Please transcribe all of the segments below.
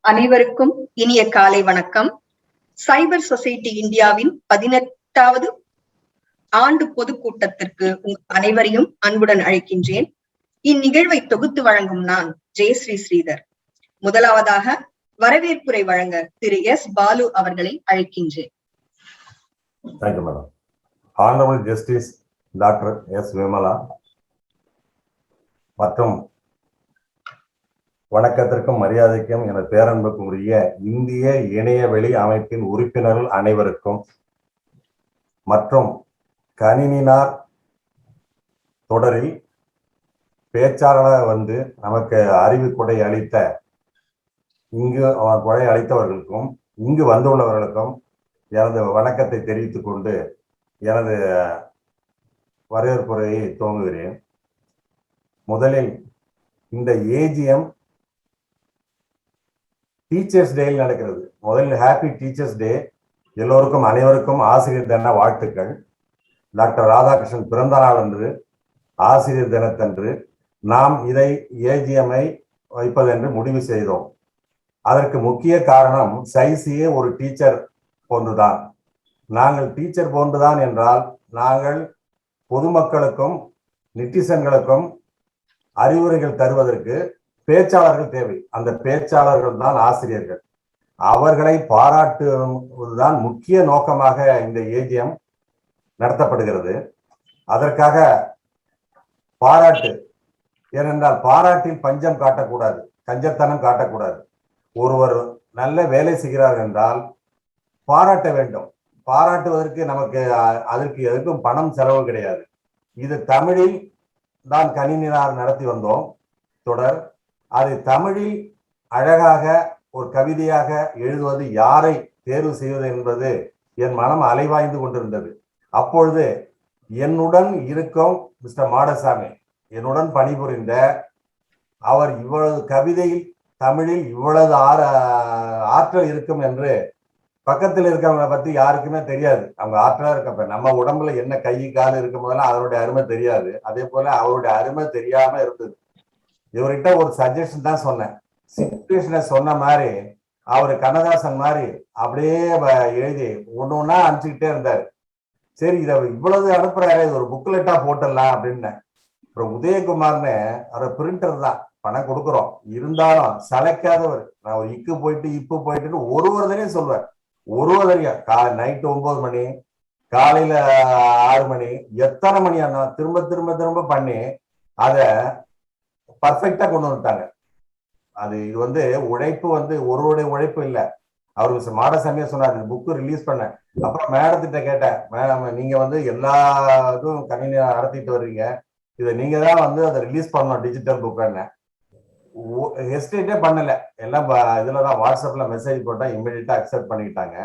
அனைவருக்கும் இனிய காலை வணக்கம். சைபர் சொசைட்டி இந்தியாவின் 18வது ஆண்டு பொதுக்கூட்டத்திற்கு அனைவரையும் அன்புடன் அழைக்கின்றேன். இந்நிகழ்வை தொகுத்து வழங்கும் நான் ஜெயஸ்ரீ ஸ்ரீதர். முதலாவதாக வரவேற்புரை வழங்க திரு எஸ் பாலு அவர்களை அழைக்கின்றேன். Honorable Justice Dr. S. Vimala மற்றும் வணக்கத்திற்கும் மரியாதைக்கும் என பேரன்புக்கும் உரிய இந்திய இணையவெளி அமைப்பின் உறுப்பினர்கள் அனைவருக்கும் மற்றும் கணினினார் தொடரில் பேச்சாளராக வந்து நமக்கு அறிவு கொடை அளித்தவர்களுக்கும் இங்கு வந்துள்ளவர்களுக்கும் எனது வணக்கத்தை தெரிவித்துக் கொண்டு எனது வரவேற்புரையை துவங்குகிறேன். முதலில் இந்த ஏஜிஎம் டீச்சர்ஸ் டேயில் நடக்கிறது. முதலில் ஹாப்பி டீச்சர்ஸ் டே. எல்லோருக்கும் அனைவருக்கும் ஆசிரியர் தின வாழ்த்துக்கள். டாக்டர் ராதாகிருஷ்ணன் பிறந்த நாள் அன்று ஆசிரியர் தினத்தன்று நாம் இதை ஏஜிஎம்ஐ வைப்பதென்று முடிவு செய்தோம். அதற்கு முக்கிய காரணம் CySiயே ஒரு டீச்சர் போன்றுதான். நாங்கள் டீச்சர் போன்றுதான் என்றால் நாங்கள் பொதுமக்களுக்கும் நெட்டிசன்களுக்கும் அறிவுரைகள் தருவதற்கு பேச்சாளர்கள் தேவை. அந்த பேச்சாளர்கள் தான் ஆசிரியர்கள். அவர்களை பாராட்டுவதுதான் முக்கிய நோக்கமாக இந்த ஏஜிஎம் நடத்தப்படுகிறது. அதற்காக பாராட்டு, ஏனென்றால் பாராட்டில் பஞ்சம் காட்டக்கூடாது, கஞ்சத்தனம் காட்டக்கூடாது. ஒருவர் நல்ல வேலை செய்கிறார் என்றால் பாராட்ட வேண்டும். பாராட்டுவதற்கு நமக்கு அதற்கு எதுக்கும் பணம் செலவு கிடையாது. இது தமிழில் தான் கணினியார் நடத்தி வந்தோம் தொடர். அதை தமிழில் அழகாக ஒரு கவிதையாக எழுதுவது, யாரை தேர்வு செய்வது என்பது என் மனம் அலைவாய்ந்து கொண்டிருந்தது. அப்பொழுது என்னுடன் இருக்கும் மிஸ்டர் மாடசாமி, என்னுடன் பணிபுரிந்த அவர் இவ்வளவு கவிதையில் தமிழில் இவ்வளவு ஆற்றல் இருக்கும் என்று பக்கத்தில் இருக்கிறவங்களை பத்தி யாருக்குமே தெரியாது. அவங்க ஆற்றலா இருக்கப்ப நம்ம உடம்புல என்ன கை கால் இருக்கும் போதெல்லாம் அவருடைய அருமை தெரியாது. அதே போல அவருடைய அருமை தெரியாம இருந்தது. இவர்கிட்ட ஒரு சஜஷன் தான் சொன்னேன். சிச்சுவேஷனை சொன்ன மாதிரி அவரு கண்ணதாசன் மாதிரி அப்படியே எழுதி ஒண்ணு ஒன்னா அனுப்பிச்சுக்கிட்டே இருந்தாரு. சரி, இதை இவ்வளவு அனுப்புறாரு, இது ஒரு புக்லெட்டா போட்டுடலாம் அப்படின்னு. அப்புறம் உதயகுமார்னு அவர் பிரிண்டர் தான், பணம் கொடுக்குறோம், இருந்தாலும் சளைக்காதவர். நான் ஒரு இக்கு போயிட்டு இப்பு போயிட்டு ஒரு தடையும் சொல்வேன். ஒரு தடையும் நைட்டு 9 மணி, காலையில 6 மணி, எத்தனை மணி ஆனா திரும்ப திரும்ப திரும்ப பண்ணி அதை பர்ஃபெக்டா கொண்டு வந்துட்டாங்க. இது உழைப்பு ஒருவருடைய உழைப்பு இல்லை. அவருக்கு மாடசாமியா சொன்னார் புக்கு ரிலீஸ் பண்ண. அப்புறம் மேடத்திட்ட கேட்டேன், மேடம் நீங்க எல்லா இதுவும் கணினி நடத்திட்டு வர்றீங்க, இதை நீங்க தான் அதை ரிலீஸ் பண்ணணும் டிஜிட்டல் புக்குன்னு. ஹெஸ்டேட்டே பண்ணல, எல்லாம் இதுலதான் வாட்ஸ்அப்ல மெசேஜ் போட்டா இமிடியட்டா அக்செப்ட் பண்ணிக்கிட்டாங்க.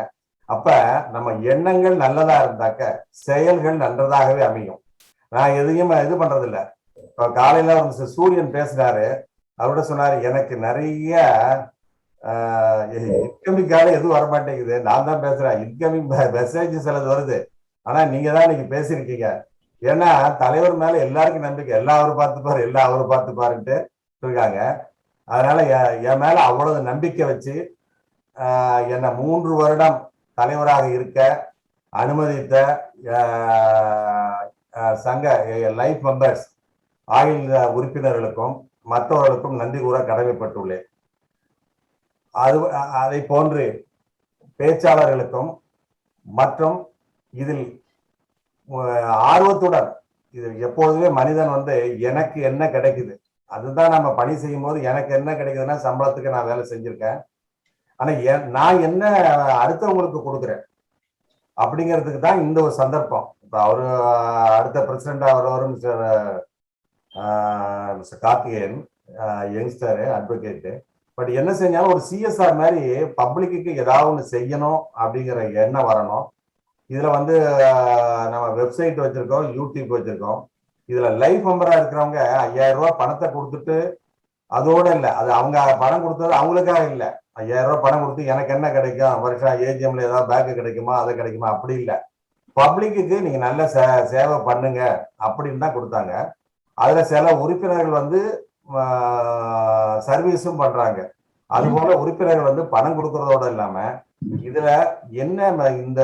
அப்ப நம்ம எண்ணங்கள் நல்லதா இருந்தாக்க செயல்கள் நன்றதாகவே அமையும். நான் எதையும் இது பண்றது இல்லை. இப்ப காலையில சூரியன் பேசுறாரு, அவரோட சொன்னாரு எனக்கு நிறைய இன்கமிங்கால எதுவும் வரமாட்டேங்குது, நான் தான் பேசுறேன், இன்கமிங் மெசேஜ் சிலது வருது, ஆனா நீங்க தான் இன்னைக்கு பேசியிருக்கீங்க. ஏன்னா தலைவர் மேல எல்லாருக்கும் நம்பிக்கை, எல்லாம் அவரு பார்த்துப்பாரு, எல்லாம் அவரு பார்த்துப்பாருன்ட்டு இருக்காங்க. அதனால என் மேல அவ்வளவு நம்பிக்கை வச்சு என்னை 3 வருடம் தலைவராக இருக்க அனுமதித்த சங்க லைஃப் மெம்பர்ஸ் ஆயுள் உறுப்பினர்களுக்கும் மற்றவர்களுக்கும் நன்றி கூற கடமைப்பட்டுள்ளேன். அதை போன்று பேச்சாளர்களுக்கும் மற்றும் இதில் ஆர்வத்துடன், இது எப்போதுமே மனிதன் எனக்கு என்ன கிடைக்குது, அதுதான் நம்ம பணி செய்யும் போது எனக்கு என்ன கிடைக்குதுன்னா சம்பளத்துக்கு நான் வேலை செஞ்சிருக்கேன், ஆனா நான் என்ன அடுத்தவங்களுக்கு கொடுக்குறேன் அப்படிங்கிறதுக்கு தான் இந்த ஒரு சந்தர்ப்பம். இப்ப அவரு அடுத்த பிரசிடண்டா வருவாரு mister Karthikeyan, youngster advocate. But என்ன செஞ்சாலும் ஒரு சிஎஸ்ஆர் மாதிரி பப்ளிக்கு ஏதாவது ஒன்று செய்யணும் அப்படிங்கிற எண்ணம் வரணும். இதுல நம்ம வெப்சைட் வச்சிருக்கோம், யூடியூப் வச்சிருக்கோம். இதுல லைஃப் மெம்பரா இருக்கிறவங்க 5000 ரூபாய் பணத்தை கொடுத்துட்டு அதோட இல்லை, அது அவங்க பணம் கொடுத்தது அவங்களுக்காக இல்லை. 5000 ரூபாய் பணம் கொடுத்து எனக்கு என்ன கிடைக்கும், வருஷம் ஏஜிஎம்ல ஏதாவது பேக்கு கிடைக்குமா, அது கிடைக்குமா, அப்படி இல்லை. பப்ளிக்கு நீங்க நல்ல சேவை பண்ணுங்க அப்படின்னு தான் கொடுத்தாங்க. அதுல சில உறுப்பினர்கள் சர்வீஸும் பண்றாங்க. அது போல உறுப்பினர்கள் வந்து பணம் கொடுக்கறதோட இல்லாம இதுல என்ன இந்த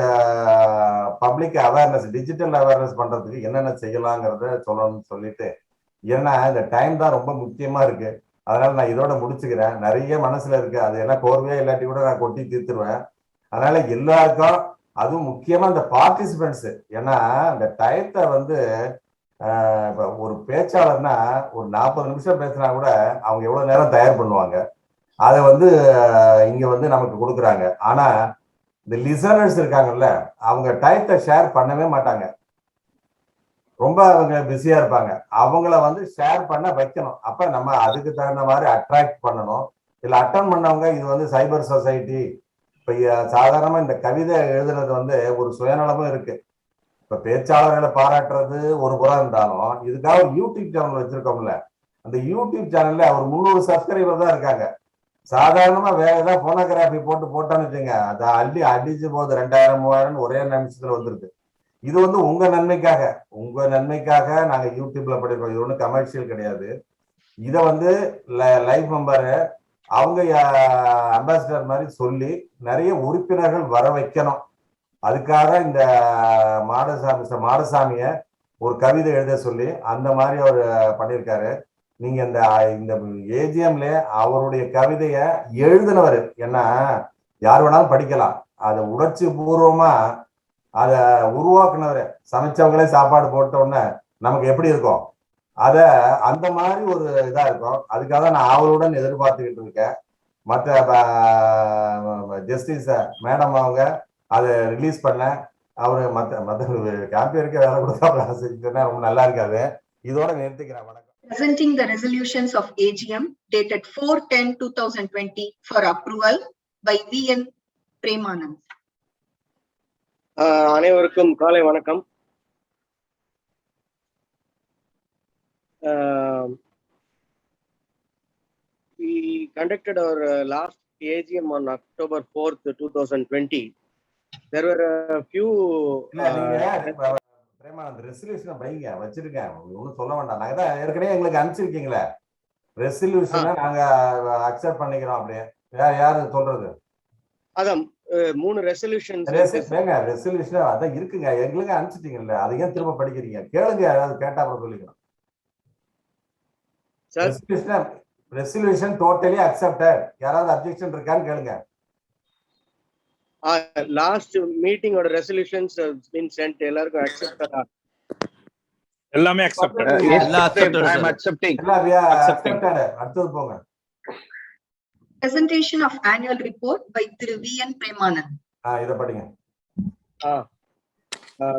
பப்ளிக் அவேர்னஸ் டிஜிட்டல் அவேர்னஸ் பண்றதுக்கு என்னென்ன செய்யலாங்கிறத சொல்லணும்னு சொல்லிட்டு, ஏன்னா இந்த டைம் தான் ரொம்ப முக்கியமா இருக்கு. அதனால நான் இதோட முடிச்சுக்கிறேன். நிறைய மனசுல இருக்கு, அது என்ன கோர்வையா இல்லாட்டி கூட நான் கொட்டி தீர்த்துருவேன். அதனால எல்லாருக்கும், அதுவும் முக்கியமா இந்த பார்ட்டிசிபென்ட்ஸ், ஏன்னா இந்த டயத்தை வந்து இப்ப ஒரு பேச்சாளர்னா ஒரு 40 நிமிஷம் பேசினா கூட அவங்க எவ்வளவு நேரம் தயார் பண்ணுவாங்க. அதை வந்து இங்க வந்து நமக்கு கொடுக்குறாங்க. ஆனா இந்த லிசனர்ஸ் இருக்காங்கல்ல, அவங்க டயத்தை ஷேர் பண்ணவே மாட்டாங்க. ரொம்ப அவங்க பிஸியா இருப்பாங்க. அவங்கள வந்து ஷேர் பண்ண வைக்கணும். அப்ப நம்ம அதுக்கு தகுந்த மாதிரி அட்ராக்ட் பண்ணணும். இல்ல அட்டன் பண்ணவங்க, இது வந்து சைபர் சொசைட்டி. இப்ப சாதாரணமா இந்த கவிதை எழுதுறது வந்து ஒரு சுயநலமும் இருக்கு. இப்ப பேச்சாளர்களை பாராட்டுறது ஒரு புறம் இருந்தாலும், இதுக்காக ஒரு யூடியூப் சேனல் வச்சிருக்கோம்ல, அந்த யூடியூப் சேனல்ல ஒரு 300 சப்ஸ்கிரைபர் தான் இருக்காங்க. சாதாரணமா வேற ஏதாவது போனோகிராஃபி போட்டான்னு வச்சுங்க, அதை அடிச்சு போகுது 2000 3000 ஒரே நிமிஷத்துல வந்துருக்கு. இது வந்து உங்க நன்மைக்காக நாங்க யூடியூப்ல படிக்கிறோம். இது ஒன்றும் கமர்ஷியல் கிடையாது. இதை வந்து லைஃப் மெம்பர் அவங்க அம்பாசிடர் மாதிரி சொல்லி நிறைய உறுப்பினர்கள் வர வைக்கணும். அதுக்காக இந்த மாடசாமிய ஒரு கவிதை எழுத சொல்லி அந்த மாதிரி அவர் பண்ணியிருக்காரு. நீங்க இந்த ஏஜிஎம்ல அவருடைய கவிதைய எழுதினவர், ஏன்னா யார் வேணாலும் படிக்கலாம், அதை உணர்ச்சி பூர்வமா அதை உருவாக்குனவர். சமைச்சவங்களே சாப்பாடு போட்ட உடனே நமக்கு எப்படி இருக்கும், அத அந்த மாதிரி ஒரு இதா இருக்கும். அதுக்காக நான் அவளுடன் எதிர்பார்த்துக்கிட்டு இருக்கேன். மற்ற ஜஸ்டிஸ் மேடம் அவங்க அதை ரிலீஸ் பண்ண, அவரு மற்ற கேம்பியருக்கு வேலை கொடுத்தா ரொம்ப நல்லா இருக்காது. இதோட நிறுத்திக்கிறேன். வணக்கம். Presenting the resolutions of AGM dated 4/10/2020 for approval by V.N. Premanand. அனைவருக்கும் காலை வணக்கம். We conducted our last AGM on October 4th, 2020. There were a few. Premanand ரெசல்யூஷனை பைங்க வச்சிருக்கேன், ஒன்றும் சொல்ல வேண்டாம். நாங்க தான் ஏற்கனவே எங்களுக்கு அனுப்பிச்சிருக்கீங்களே ரெசல்யூஷனை, நாங்க அக்செப்ட் பண்ணிக்கிறோம். அப்படியே யாரு சொல்றது? அதான் 3 ரெசல்யூஷன் அதான் இருக்குங்க, எங்களுக்கு அனுப்பிச்சிட்டீங்கல்ல, அதை ஏன் திரும்ப படிக்கிறீங்க? கேளுங்க, யாராவது கேட்டா அப்புறம் சொல்லிக்கிறோம். Resolution totally accepted. யாராவது அப்ஜெக்ஷன் இருக்கான்னு கேளுங்க. லாஸ்ட் மீட்டிங் ஓட ரெசல்யூஷன்ஸ் been sent. எல்லாருக்கும் அக்செப்டடா? எல்லாமே அக்செப்டட். I am accepting. அடுத்து போங்க. Presentation of annual report by Thiru V.N. Premanand. இத படிங்க.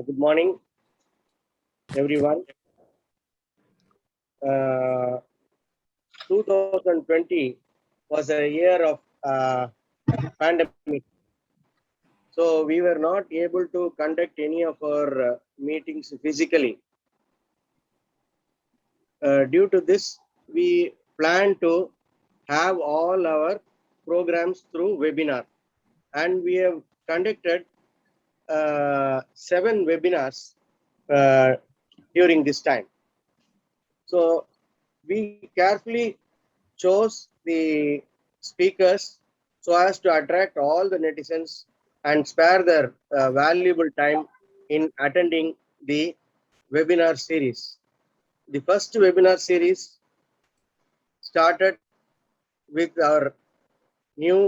Good morning everyone. 2020 was a year of pandemic. So we were not able to conduct any of our meetings physically. Due to this, we plan to have all our programs through webinar, and we have conducted 7 webinars during this time. So we carefully chose the speakers so as to attract all the netizens and spare their valuable time in attending the webinar series. The first webinar series started with our new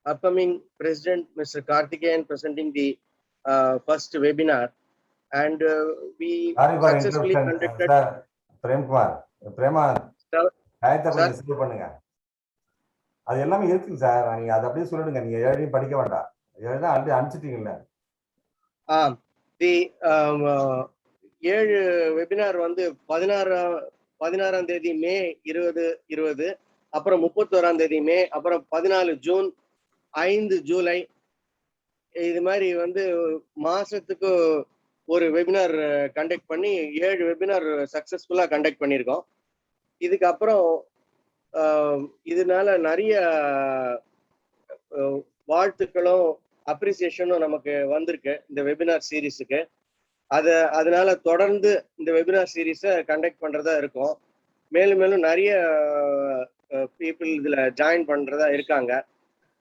upcoming president, Mr. Karthikeyan, presenting the first webinar, and we successfully conducted. பண்ணுங்க, அது எல்லாமே இருக்குங்க sir. நீங்க அதை அப்படியே சொல்லிடுங்க, நீங்க எழுதி படிக்க வேண்டாம். எழுத அனுப்பிச்சிட்டீங்கல்ல. தி 7 வெபினார் வந்து 16ஆம் தேதி மே 2020, அப்புறம் 31ஆம் தேதி மே, அப்புறம் 14 ஜூன், 5 ஜூலை, இது மாதிரி வந்து மாசத்துக்கு ஒரு வெபினார் கண்டக்ட் பண்ணி 7 வெபினார் சக்சஸ்ஃபுல்லா கண்டக்ட் பண்ணியிருக்கோம். இதுக்கப்புறம் இதனால நிறைய வாழ்த்துக்களும் அப்ரிசியேஷனும் நமக்கு வந்திருக்கு இந்த வெபினார் சீரீஸுக்கு. அதனால தொடர்ந்து இந்த வெபினார் சீரீஸை கண்டக்ட் பண்றதா இருக்கும். மேலும் மேலும் நிறைய பீப்புள் இதுல ஜாயின் பண்றதா இருக்காங்க.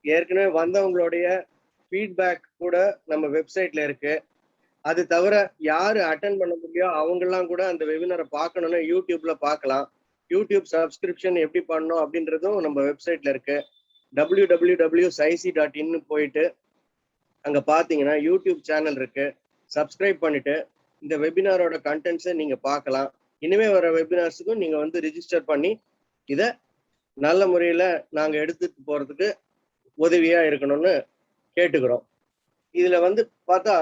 ஏற்கனவே வந்தவங்களுடைய ஃபீட்பேக் கூட நம்ம வெப்சைட்ல இருக்கு. அது தவிர யாரு அட்டன் பண்ண முடியும் அவங்கெல்லாம் கூட அந்த வெபினாரை பார்க்கணும்னா யூடியூப்ல பார்க்கலாம். யூடியூப் சப்ஸ்கிரிப்ஷன் எப்படி பண்ணணும் அப்படின்றதும் நம்ம வெப்சைட்ல இருக்கு. www.cysi.in போயிட்டு அங்க பாத்தீங்கன்னா யூடியூப் சேனல் இருக்கு. சப்ஸ்கிரைப் பண்ணிட்டு இந்த வெபினாரோட கண்டென்ட்ஸை நீங்க பார்க்கலாம். இனிமே வர வெபினார்ஸுக்கும் நீங்க வந்து ரிஜிஸ்டர் பண்ணி இதை நல்ல முறையில நாங்க எடுத்துட்டு போறதுக்கு உதவியா இருக்கணும்னு கேட்டுக்கிறோம். இதுல வந்து பார்த்தா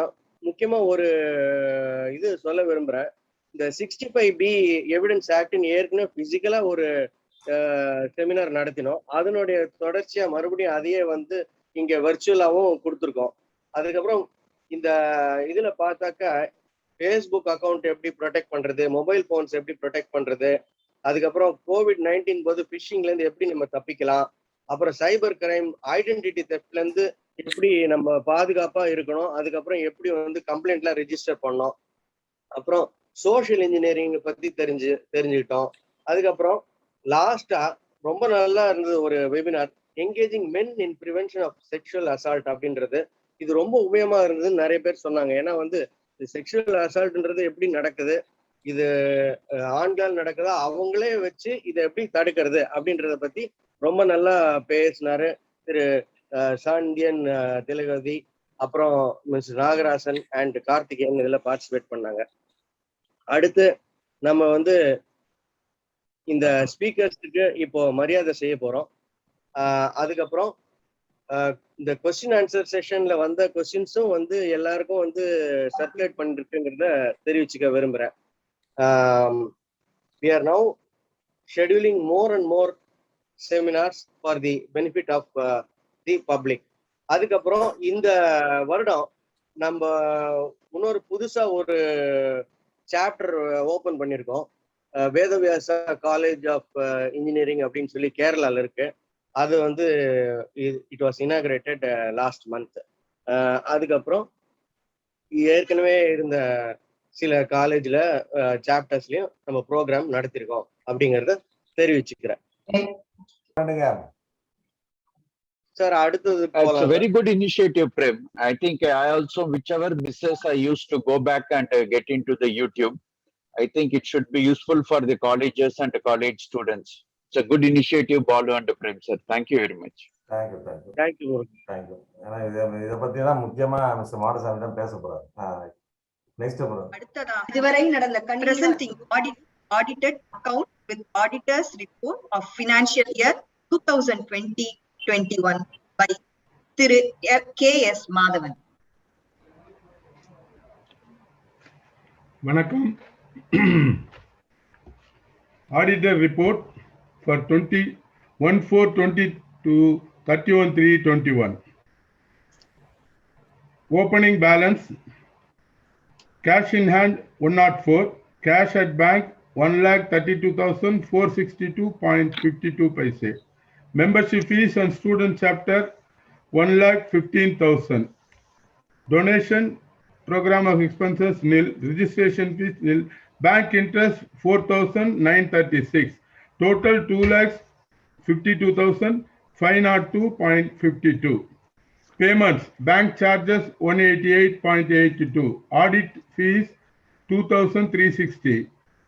முக்கியமா ஒரு இது சொல்ல விரும்புறேன். இந்த 65B எவிடன்ஸ் ஆக்டின் ஏற்கனவே பிசிக்கலா ஒரு செமினார் நடத்தினோம். அதனுடைய தொடர்ச்சியா மறுபடியும் அதையே வந்து இங்க வர்ச்சுவலாவும் கொடுத்துருக்கோம். அதுக்கப்புறம் இந்த இதுல பார்த்தாக்கா ஃபேஸ்புக் அக்கௌண்ட் எப்படி ப்ரொடெக்ட் பண்றது, மொபைல் போன்ஸ் எப்படி ப்ரொடெக்ட் பண்றது, அதுக்கப்புறம் COVID-19 போது ஃபிஷிங்ல இருந்து எப்படி நம்ம தப்பிக்கலாம், அப்புறம் சைபர் கிரைம் ஐடென்டிட்டி தெஃப்ட்ல இருந்து எப்படி நம்ம பாதுகாப்பா இருக்கணும், அதுக்கப்புறம் எப்படி வந்து கம்ப்ளைண்ட்லாம் ரெஜிஸ்டர் பண்ணோம், அப்புறம் சோஷியல் இன்ஜினியரிங் பத்தி தெரிஞ்சுக்கிட்டோம். அதுக்கப்புறம் லாஸ்டா ரொம்ப நல்லா இருந்தது ஒரு webinar, engaging men in prevention of sexual assault அப்படின்றது. இது ரொம்ப உபயோகமா இருந்ததுன்னு நிறைய பேர் சொன்னாங்க. ஏன்னா வந்து செக்ஷுவல் அசால்ட்ன்றது எப்படி நடக்குது, இது ஆண்கள் நடக்குதா, அவங்களே வச்சு இதை எப்படி தடுக்கிறது அப்படின்றத பத்தி ரொம்ப நல்லா பேசினாரு திரு சாண்டியன் திலகவதி, அப்புறம் மிஸ் நாகராசன் அண்ட் கார்த்திகேயன் இதுல பார்ட்டிசிபேட் பண்ணாங்க. அடுத்து நம்ம வந்து இந்த ஸ்பீக்கர்ஸுக்கு இப்போ மரியாதை செய்ய போறோம். அதுக்கப்புறம் இந்த கொஸ்டின் ஆன்சர் செஷன்ல வந்த கொஸ்டின்ஸும் வந்து எல்லாருக்கும் வந்து சர்க்குலேட் பண்ணிருக்குங்கிறத தெரிவிச்சுக்க விரும்புறேன். we are now scheduling more and more seminars for the benefit of the public. அதுக்கப்புறம் இந்த வருடம் நம்ம இன்னொரு புதுசா ஒரு சாப்டர் ஓபன் பண்ணியிருக்கோம். வேதவியாசா காலேஜ் ஆஃப் இன்ஜினியரிங் அப்படின்னு சொல்லி கேரளால இருக்கு. அது வந்து it was inaugurated last month. அதுக்கப்புறம் ஏற்கனவே இருந்த சில காலேஜ்ல சாப்டர்ஸ்லயும் நம்ம ப்ரோக்ராம் நடத்திருக்கோம் அப்படிங்கறத தெரிவிச்சுக்கிறேன். சார் அடுத்தது It's a very good initiative, Prem. I think I also, whichever misses I used to go back and get into the YouTube, I think it should be useful for the colleges and the college students. It's a good initiative, Balu and Prem, sir. Thank you very much. Thank you. ஏன்னா இதை பத்தி தான் முக்கியமா mister Madasamy தான் பேச போறாரு. அடுத்ததா இதுவரை நடந்த presenting audited account with auditors report of financial year 2020-21 by Thiru K.S. Madhavan. வணக்கம். Auditor report for 21/4/20 to 31/3/21. Opening balance, cash in hand 104, cash at bank 1,32,462.52 paise. Membership fees and student chapter 1,15,000. Donation, program of expenses nil, registration fees nil, bank interest 4,936, total 2,52,502.52. Payments, bank charges 188.82, audit fees 2,360,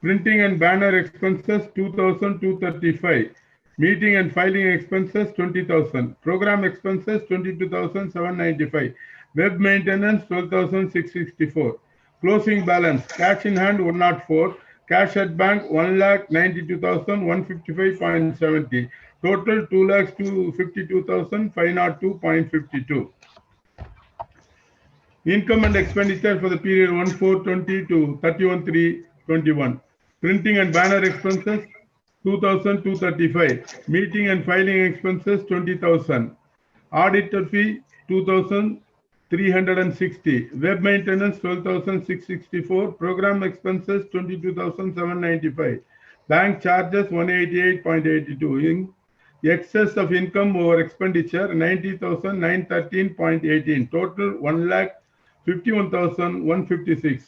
printing and banner expenses 2,235, meeting and filing expenses 20,000, program expenses 22,795, web maintenance 12,664. Closing balance, cash in hand 104, cash at bank 1,92,155.70, total 2,52,502.52. Income and expenditure for the period 1/4/20 to 31/3/21. Printing and banner expenses 2,235, meeting and filing expenses 20,000, auditor fee 2,360, web maintenance 12,664, program expenses 22,795, bank charges 188.82, excess of income over expenditure 90,913.18, total 1,51,156.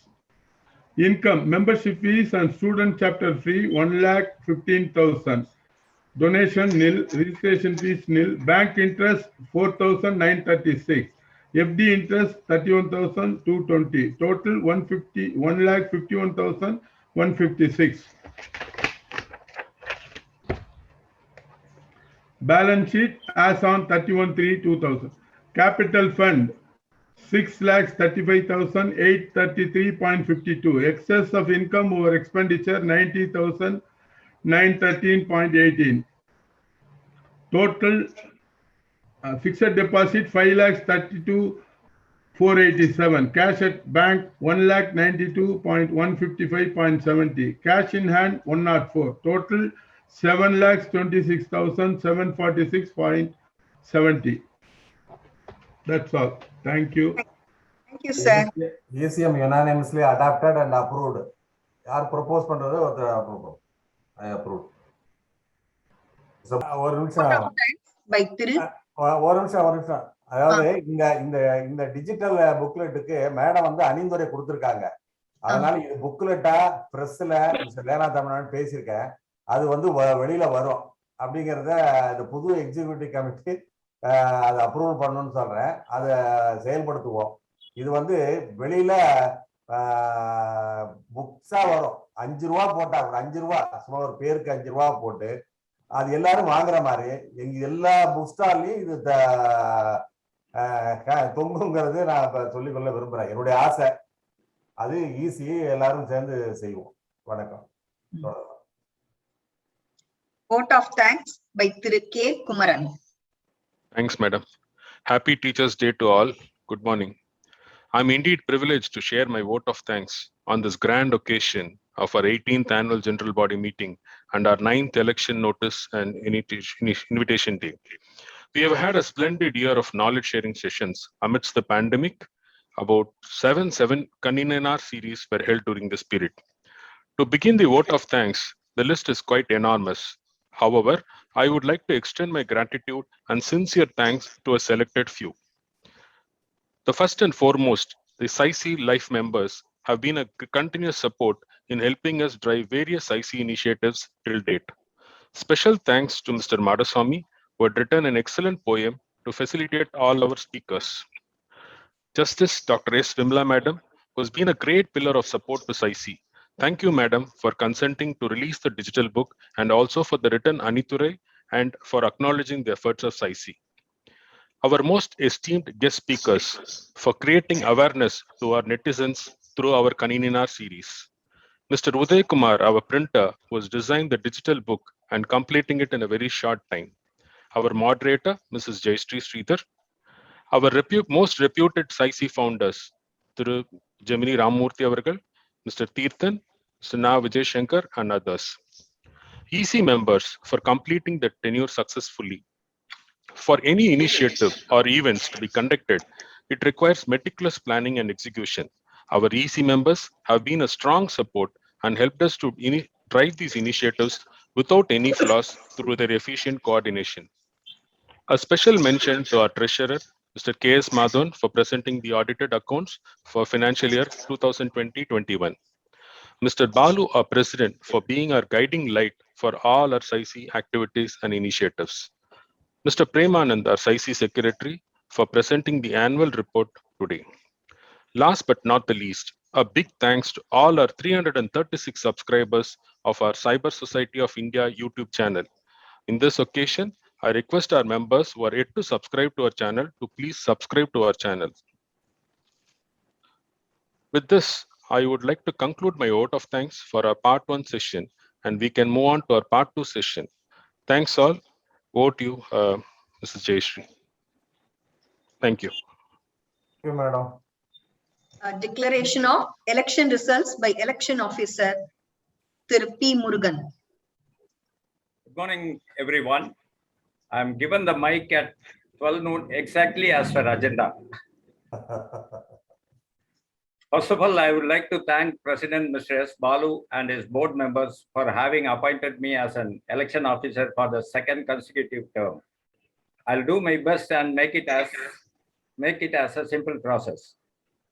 Income, membership fees and student chapter fee 1,15,000, Donation nil. Registration fees nil. Bank interest 4,936. FD interest 31,220. Total 1,51,156. Balance sheet as on 31/3/2000. Capital fund 6,35,833.52. Excess of income over expenditure 90,913.18. Total fixed deposit 5,32,487. Cash at bank 1,92,155.70. Cash in hand 104. Total 7,26,746.70. That's all. Thank you. Thank you, sir. ECM unanimously adopted and approved. யார் propose பண்றது ஒருத்தர் approve. I approved. ஒரு நிமிஷம் By திரு ஒரு நிமிஷம் அதாவது இந்த digital புக்லெட்டுக்கு madam வந்து அணிந்துரை கொடுத்திருக்காங்க. அதனால இது புக்லெட்டா பிரஸ்ல லேனா தமிழ்நாடு பேசியிருக்கேன். அது வந்து வெளியில வரும் அப்படிங்கறத இந்த புது எக்ஸிகியூட்டிவ் கமிட்டி அதை அப்ரூவல் பண்ணணும்னு சொல்றேன். அதை செயல்படுத்துவோம். இது வந்து வெளியில புக்ஸா வரும். 5 ரூபா போட்டா 5 ரூபா சும்மா ஒரு பேருக்கு 5 ரூபா போட்டு அது எல்லாரும் வாங்குற மாதிரி எங்க எல்லா புக் ஸ்டால்லையும் இது தொங்குங்கிறது நான் இப்ப சொல்லிக்கொள்ள விரும்புறேன். என்னுடைய ஆசை. அது ஈஸி. எல்லாரும் சேர்ந்து செய்வோம். வணக்கம். vote of thanks by Thiru K Kumaran. Thanks, madam. Happy Teachers' Day to all. Good morning. I'm indeed privileged to share my vote of thanks on this grand occasion of our 18th annual general body meeting and our 9th election notice and invitation day. We have had a splendid year of knowledge sharing sessions amidst the pandemic. About 7 Kaninanar series were held during this period. To begin the vote of thanks, the list is quite enormous. However, I would like to extend my gratitude and sincere thanks to a selected few. The first and foremost, the CySi Life members have been a continuous support in helping us drive various CySi initiatives till date. Special thanks to Mr. Madaswamy, who had written an excellent poem to facilitate all our speakers. Justice Dr. S. Vimla Madam, who has been a great pillar of support to CySi. Thank you, Madam, for consenting to release the digital book and also for the written Anithurai and for acknowledging the efforts of CySi. Our most esteemed guest speakers for creating awareness to our netizens through our Kanininar series. Mr. Uday Kumar, our printer, who has designed the digital book and completing it in a very short time. Our moderator, Mrs. Jayashree Sridhar. Our most reputed CySi founders, Thiru Gemini Ramurthy Avargal, Mr. Teerthan, Mr. Na Vijay Shankar, and others. EC members for completing the tenure successfully. For any initiative or events to be conducted, it requires meticulous planning and execution. Our EC members have been a strong support and helped us to drive these initiatives without any flaws through their efficient coordination. A special mention to our treasurer, Mr. K.S. Madhavan, for presenting the audited accounts for financial year 2020-21. Mr. Balu, our president, for being our guiding light for all our CySi activities and initiatives. Mr. Premanand, our CySi secretary, for presenting the annual report today. Last but not the least, a big thanks to all our 336 subscribers of our Cyber Society of India YouTube channel. In this occasion, I request our members who are yet to subscribe to our channel to please subscribe to our channel. With this, I would like to conclude my vote of thanks for our part 1 session, and we can move on to our part 2 session. Thanks all. Over to you, Mrs. Jayashree. Thank you. Thank you, madam. Declaration of election results by election officer Thiru P. Murugan. Good morning, everyone. I'm given the mic at 12 noon exactly as per agenda. First of all, I would like to thank President Mr. S. Balu and his board members for having appointed me as an election officer for the 2nd consecutive term. I'll do my best and make it as a simple process.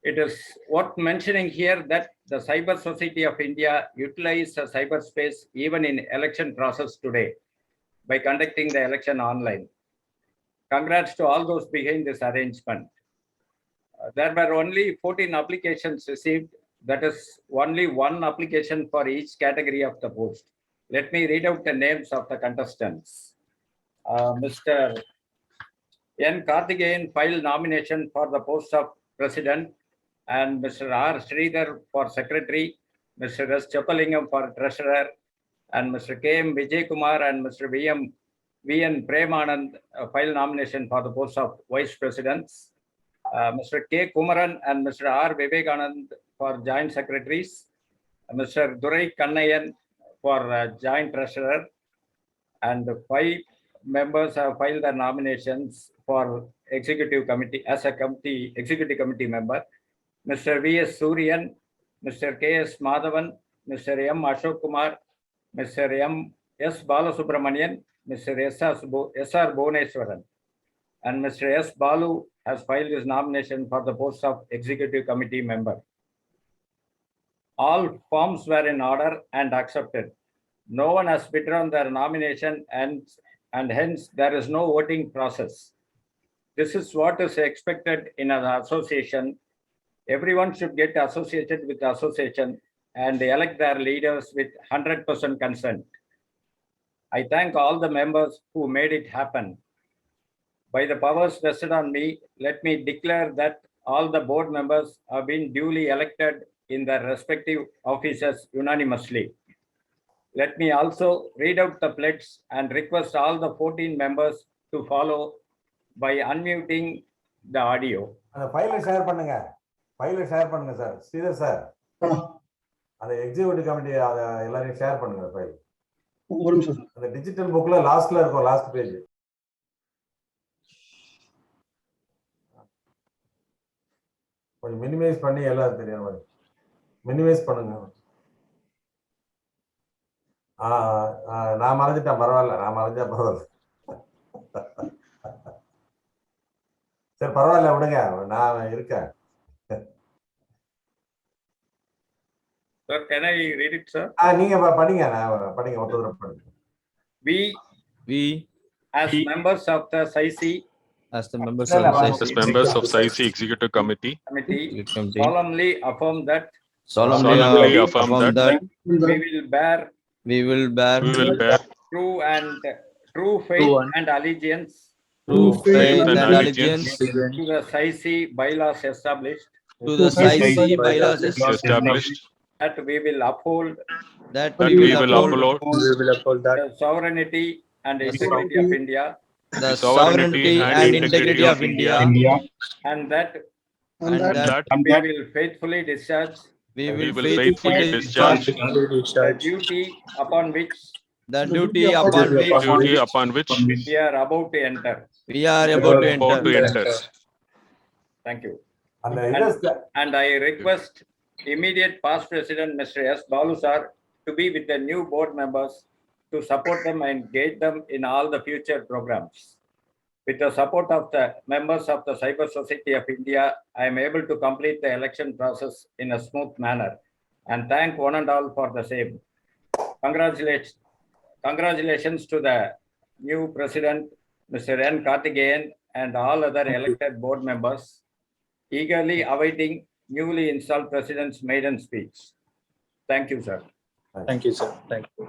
It is worth mentioning here that the Cyber Society of India utilizes the cyberspace even in election process today. by conducting the election online. Congrats to all those behind this arrangement. There were only 14 applications received. That is only one application for each category of the post. Let me read out the names of the contestants. Mr. N. Karthikeyan filed nomination for the post of president, and Mr. R. Sridhar for secretary, Mr. S. Chokkalingam for treasurer, and Mr. K. M. Vijay Kumar and Mr. V. N. Premanand filed nomination for the post of vice presidents. Mr. K. Kumaran and Mr. R. Vivekanand for joint secretaries, Mr. Durai Kannayan for joint treasurer, and 5 members have filed their nominations for executive committee as a executive committee member. Mr. V. S. Suryan, Mr. K. S. Madhavan, Mr. M. Ashok Kumar, Mr. M. S. Balasubramanian, Mr. S. R. Bhuvaneswaran, and Mr. S. Balu has filed his nomination for the post of executive committee member. All forms were in order and accepted. No one has withdrawn their nomination, and hence there is no voting process. This is what is expected in an association. Everyone should get associated with the association and elect their leaders with 100% consent. I thank all the members who made it happen. By the powers vested on me, let me declare that all the board members have been duly elected in their respective offices unanimously. Let me also read out the pledge and request all the 14 members to follow by unmuting the audio. அந்த ஃபைலை share பண்ணுங்க sir. Sridhar sir, அந்த executive committee எல்லாரையும் share பண்ணுங்க file. ஒரு நிமிஷம். அந்த digital புக்ல லாஸ்ட்ல இருக்கும், லாஸ்ட் பேஜ். கொஞ்சம் மினிமைஸ் பண்ணி எல்லாரும் தெரியுற மாதிரி மினிமைஸ் பண்ணுங்க. நான் மறைஞ்சிட்டேன், பரவாயில்ல. நான் மறைஞ்சா பரவாயில்ல. சரி, பரவாயில்ல, விடுங்க, நான் இருக்கேன். Sir, can I read it, sir? நீங்க படிங்க, நான் படிங்க, ஒரு தடவை படிங்க. We as members of the CySi, as members of CySi Executive Committee, solemnly affirm that we will bear true faith and allegiance to the CySi bylaws established, that we will uphold the sovereignty and integrity of India, and that we will faithfully discharge the duty upon which we are about to enter. Thank you. And I request immediate past president Mr. S. Balu sir to be with the new board members to support them and guide them in all the future programs. With the support of the members of the Cyber Society of India, I am able to complete the election process in a smooth manner, and thank one and all for the same. Congratulations to the new president, Mr. N. Karthikeyan, and all other elected board members, eagerly awaiting newly installed president's maiden speech. Thank you, sir. Thank you, sir. Thank you.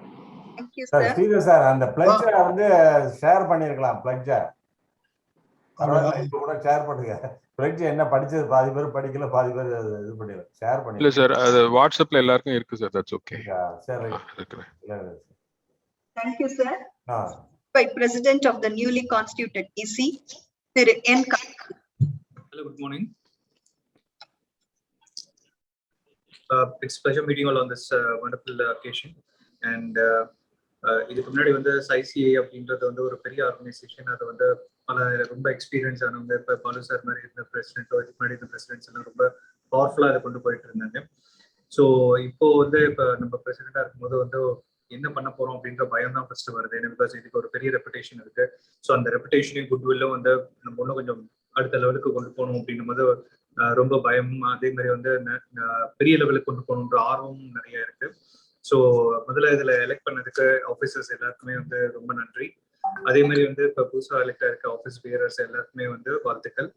Thank you, sir. Sridhar sir, அந்த fledged வந்து share பண்ணிருக்கலாம். Fledged இப்போ கூட share பண்ணுங்க. Fledged என்ன படிச்சது பாதி பேர் படிக்கல, பாதி பேர் இது பண்ணிடல. ஷேர் பண்ணி இல்ல சார், அது வாட்ஸ்அப்ல எல்லாருக்கும் இருக்கு சார். That's okay. சரி, Thank you, sir. By President of the newly constituted EC, Thiru N. Karthikeyan. Hello, good morning. It's a pleasure meeting you all on this wonderful occasion. And இதுக்கு முன்னாடி வந்து CySi அப்படின்றது வந்து ஒரு பெரிய organisation. அது வந்து பல ரொம்ப எக்ஸ்பீரியன்ஸ் ஆனவங்க, இப்போ பாலு சார் மாதிரி இருந்த பிரசிடென்ட்டோ இதுக்கு முன்னாடி இந்த பிரசிடென்ட்ஸ் எல்லாம் ரொம்ப பவர்ஃபுல்லாக அதை கொண்டு போயிட்டு இருந்தாங்க. ஸோ இப்போ வந்து இப்போ நம்ம பிரசிடென்ட்டாக இருக்கும்போது வந்து என்ன பண்ண போறோம் அப்படின்ற பயம் தான் ஃபர்ஸ்ட் வருது. ஏன்னா பிகாஸ் இதுக்கு ஒரு பெரிய ரெப்புடேஷன் இருக்கு. ஸோ அந்த ரெப்புடேஷனையும் குட்வில்லும் வந்து நம்ம இன்னும் கொஞ்சம் அடுத்த லெவலுக்கு கொண்டு போகணும் அப்படின்னும் போது ரொம்ப பயம், அதே மாதிரி வந்து பெரிய லெவலுக்கு கொண்டு போகணுன்ற ஆர்வமும் நிறைய இருக்கு. ஸோ முதல்ல இதில் எலெக்ட் பண்ணதுக்கு ஆஃபீஸர்ஸ் எல்லாருக்குமே வந்து ரொம்ப நன்றி. அதே மாதிரி வந்து இப்போ புதுசாக எலெக்ட் இருக்க ஆஃபீஸ் பியரர்ஸ் எல்லாருக்குமே வந்து வாழ்த்துக்கள்.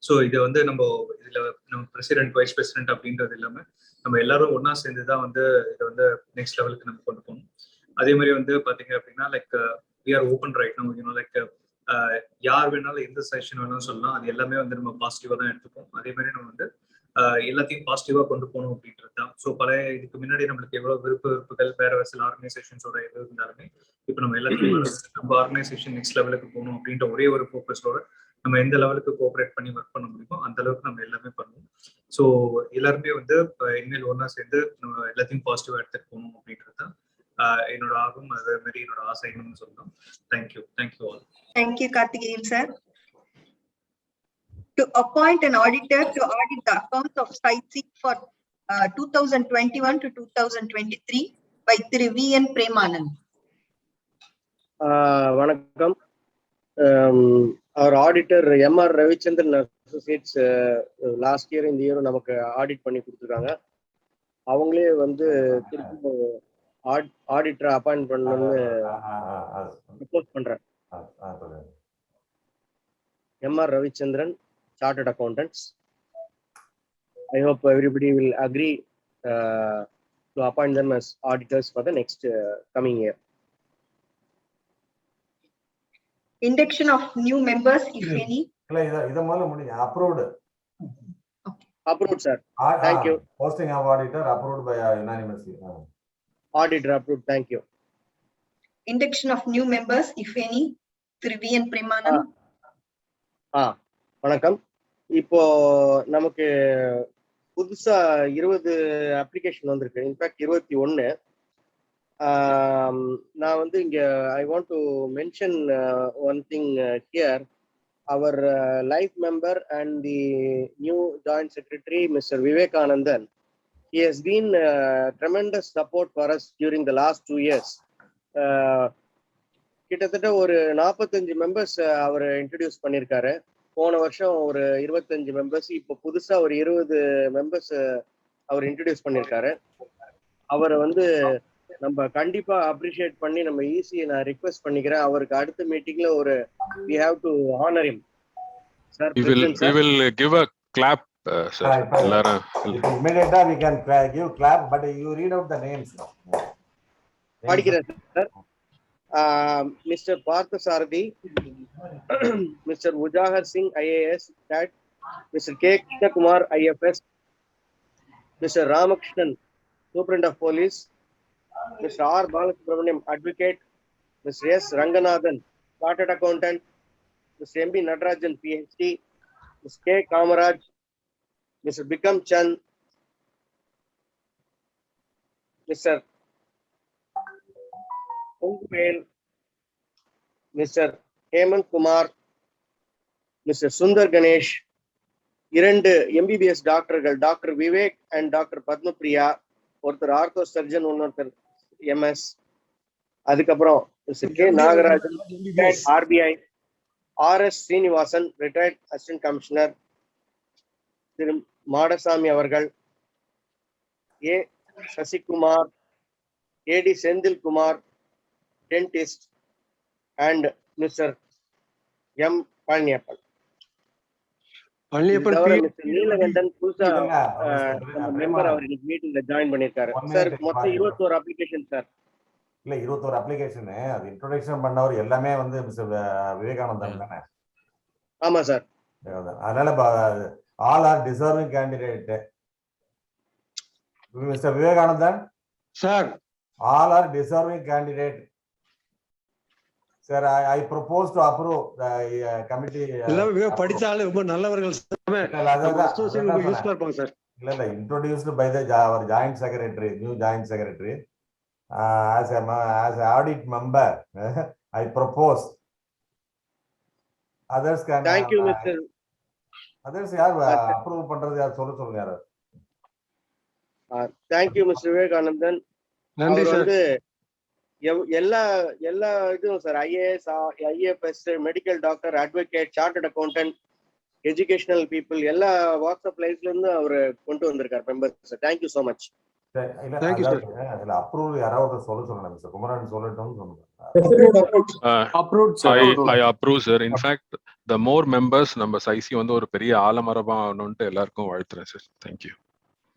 ஸோ இது வந்து நம்ம இதுல நம்ம பிரசிடென்ட், வைஸ் பிரசிடென்ட் அப்படின்றது இல்லாம நம்ம எல்லாரும் ஒன்னா சேர்ந்து தான் வந்து இதை வந்து நெக்ஸ்ட் லெவலுக்கு நம்ம கொண்டு போகணும். அதே மாதிரி வந்து பாத்தீங்க அப்படின்னா like we are open right now, you know like யார் வேணாலும் எந்த செஷன் வேணாலும் சொல்லலாம். அது எல்லாமே வந்து நம்ம பாசிட்டிவா தான் எடுத்துப்போம். அதே மாதிரி நம்ம வந்து எல்லாத்தையும் பாசிட்டிவா கொண்டு போகணும் அப்படின்றது தான். ஸோ இதுக்கு முன்னாடி நம்மளுக்கு எவ்வளவு விருப்புகள் வேற சில ஆர்கனைசேஷன்ஸோட எது இருந்தாலுமே இப்போ நம்ம எல்லாத்தையும் நம்ம ஆர்கனைசேஷன் நெக்ஸ்ட் லெவலுக்கு போகணும் அப்படின்ற ஒரே ஒரு ஃபோக்கஸோட நம்ம எந்த லெவலுக்கு கோஆபரேட் பண்ணி ஒர்க் பண்ண முடியுமோ அந்த அளவுக்கு நம்ம எல்லாமே பண்ணுவோம். ஸோ எல்லாருமே வந்து இனிமேல் ஒன்னா சேர்ந்து நம்ம எல்லாத்தையும் பாசிட்டிவா எடுத்துட்டு போகணும் அப்படின்றது தான் என்னோட ஆர்வம். அதே மாதிரி என்னோட ஆசைன்னு சொல்லலாம். Thank you all. Thank you, Karthikeyan sir. To appoint an auditor to audit the accounts of CySi for 2021 to 2023 by Thiru V.N. Premanand. வணக்கம். அவர் auditor M.R. Ravichandran associates last year இந்த இயரும் நமக்கு ஆடிட் பண்ணி கொடுத்துருக்காங்க. அவங்களே வந்து திருப்பி ஆடிட்டரை அப்பாயிண்ட் பண்ணணும்னு ரிப்போர்ட் பண்றேன். M.R. Ravichandran, Chartered Accountants. I hope everybody will agree to appoint them as auditors for the next coming year. Induction of new members, if any. Approved, sir. Thank you. Posting of auditor approved by unanimously. Auditor approved. Thank you. Induction of new members, if any. Thiru V.N. Premanand. வணக்கம். இப்போ நமக்கு புதுசா 20 application வந்திருக்கு. In fact 21. நான் வந்து இங்க I want to mention one thing here. Our life member and the new joint secretary mister Vivekanandan, he has been tremendous support for us during the last 2 years. கிட்டத்தட்ட ஒரு 45 மெம்பர்ஸ் அவர் இன்ட்ரடியூஸ் பண்ணியிருக்காரு. போன வருஷம் ஒரு 25 மெம்பர்ஸ், இப்போ புதுசா ஒரு 20 மெம்பர்ஸ் அவர் introduce பண்ணியிருக்காரு. அவரை வந்து நம்ம கண்டிப்பா அப்ரிஷியேட் பண்ணி நம்ம ஈஸியை நான் ரிக்வெஸ்ட் பண்ணிக்கிறேன். அவருக்கு அடுத்த மீட்டிங்ல ஒரு we have to honor him. Sir, we will give a clap, sir. Immediately we can give clap, but you read out the names now. படிக்கிறேன் sir. Mr. Partha Sarathi, Mr. Ujahar Singh IAS, that Mr. K. Krishna Kumar IFS, Mr. Ramakrishnan, Superintendent of Police, Mr. R. Balasubramaniam, Advocate, Mr. S. Ranganathan, Chartered Accountant, Mr. M.B. Natarajan, PhD, Mr. K. Kamaraj, Mr. Bikram Chand, Mr. Mr. Hemant Kumar, Mr. Sundar Ganesh, 2 MBBS டாக்டர்கள், doctor Vivek and doctor Padmapriya, ஒருத்தர் ortho surgeon, இன்னொருத்தர் MS. அதுக்கப்புறம் mister K Nagarajan, RBI, RS Srinivasan, retired assistant commissioner, Thiru Madasamy அவர்கள், A. Sasikumar, AD Senthilkumar, dentist, and Mr. M. Palniappan. Mr. Neelakandan புதுசா member அவர் இன்னைக்கு மீட்டிங்ல join பண்ணிருக்காரு. சார் மொத்தம் 21 அப்ளிகேஷன் சார். இல்ல 21 அப்ளிகேஷன். அது இன்ட்ரோடக்ஷன் பண்ணவர் எல்லாமே வந்து மிஸ்டர் விவேகானந்தன் தானே? ஆமா சார். அதனால all are deserving candidate. Mister Vivekanandan sir, all are deserving candidate. Sir, I propose to approve the committee. எல்லாமே படிச்சாலே ரொம்ப நல்லவர்கள் சார். இல்ல introduced by our joint secretary, new joint secretary, as audit member. I propose. Others can. Thank you, Mr. Others யார் approve பண்றது யார் சொல்லுங்க யார். Thank you, Mr. Vivekanandan. நன்றி சார். எல்லா இதுவும் sir, IAS, IFS, medical doctor, advocate, chartered accountant, educational people, எல்லா WhatsApp லைஃப்ல இருந்து அவரு கொண்டு வந்திருக்காரு members. Thank you so much. Thank you sir. இல்ல அப்ரூவல் யாராவது சொல்ல சொன்னாங்க மிஸ்டர் குமரன் சொல்லட்டும்னு சொன்னாங்க. I approve, sir. In fact, the more members நம்ம CySi வந்து ஒரு பெரிய ஆலமரமா ஆகணும்னு எல்லாருக்கும் வாழ்த்துறேன் சார். தேங்க்யூ.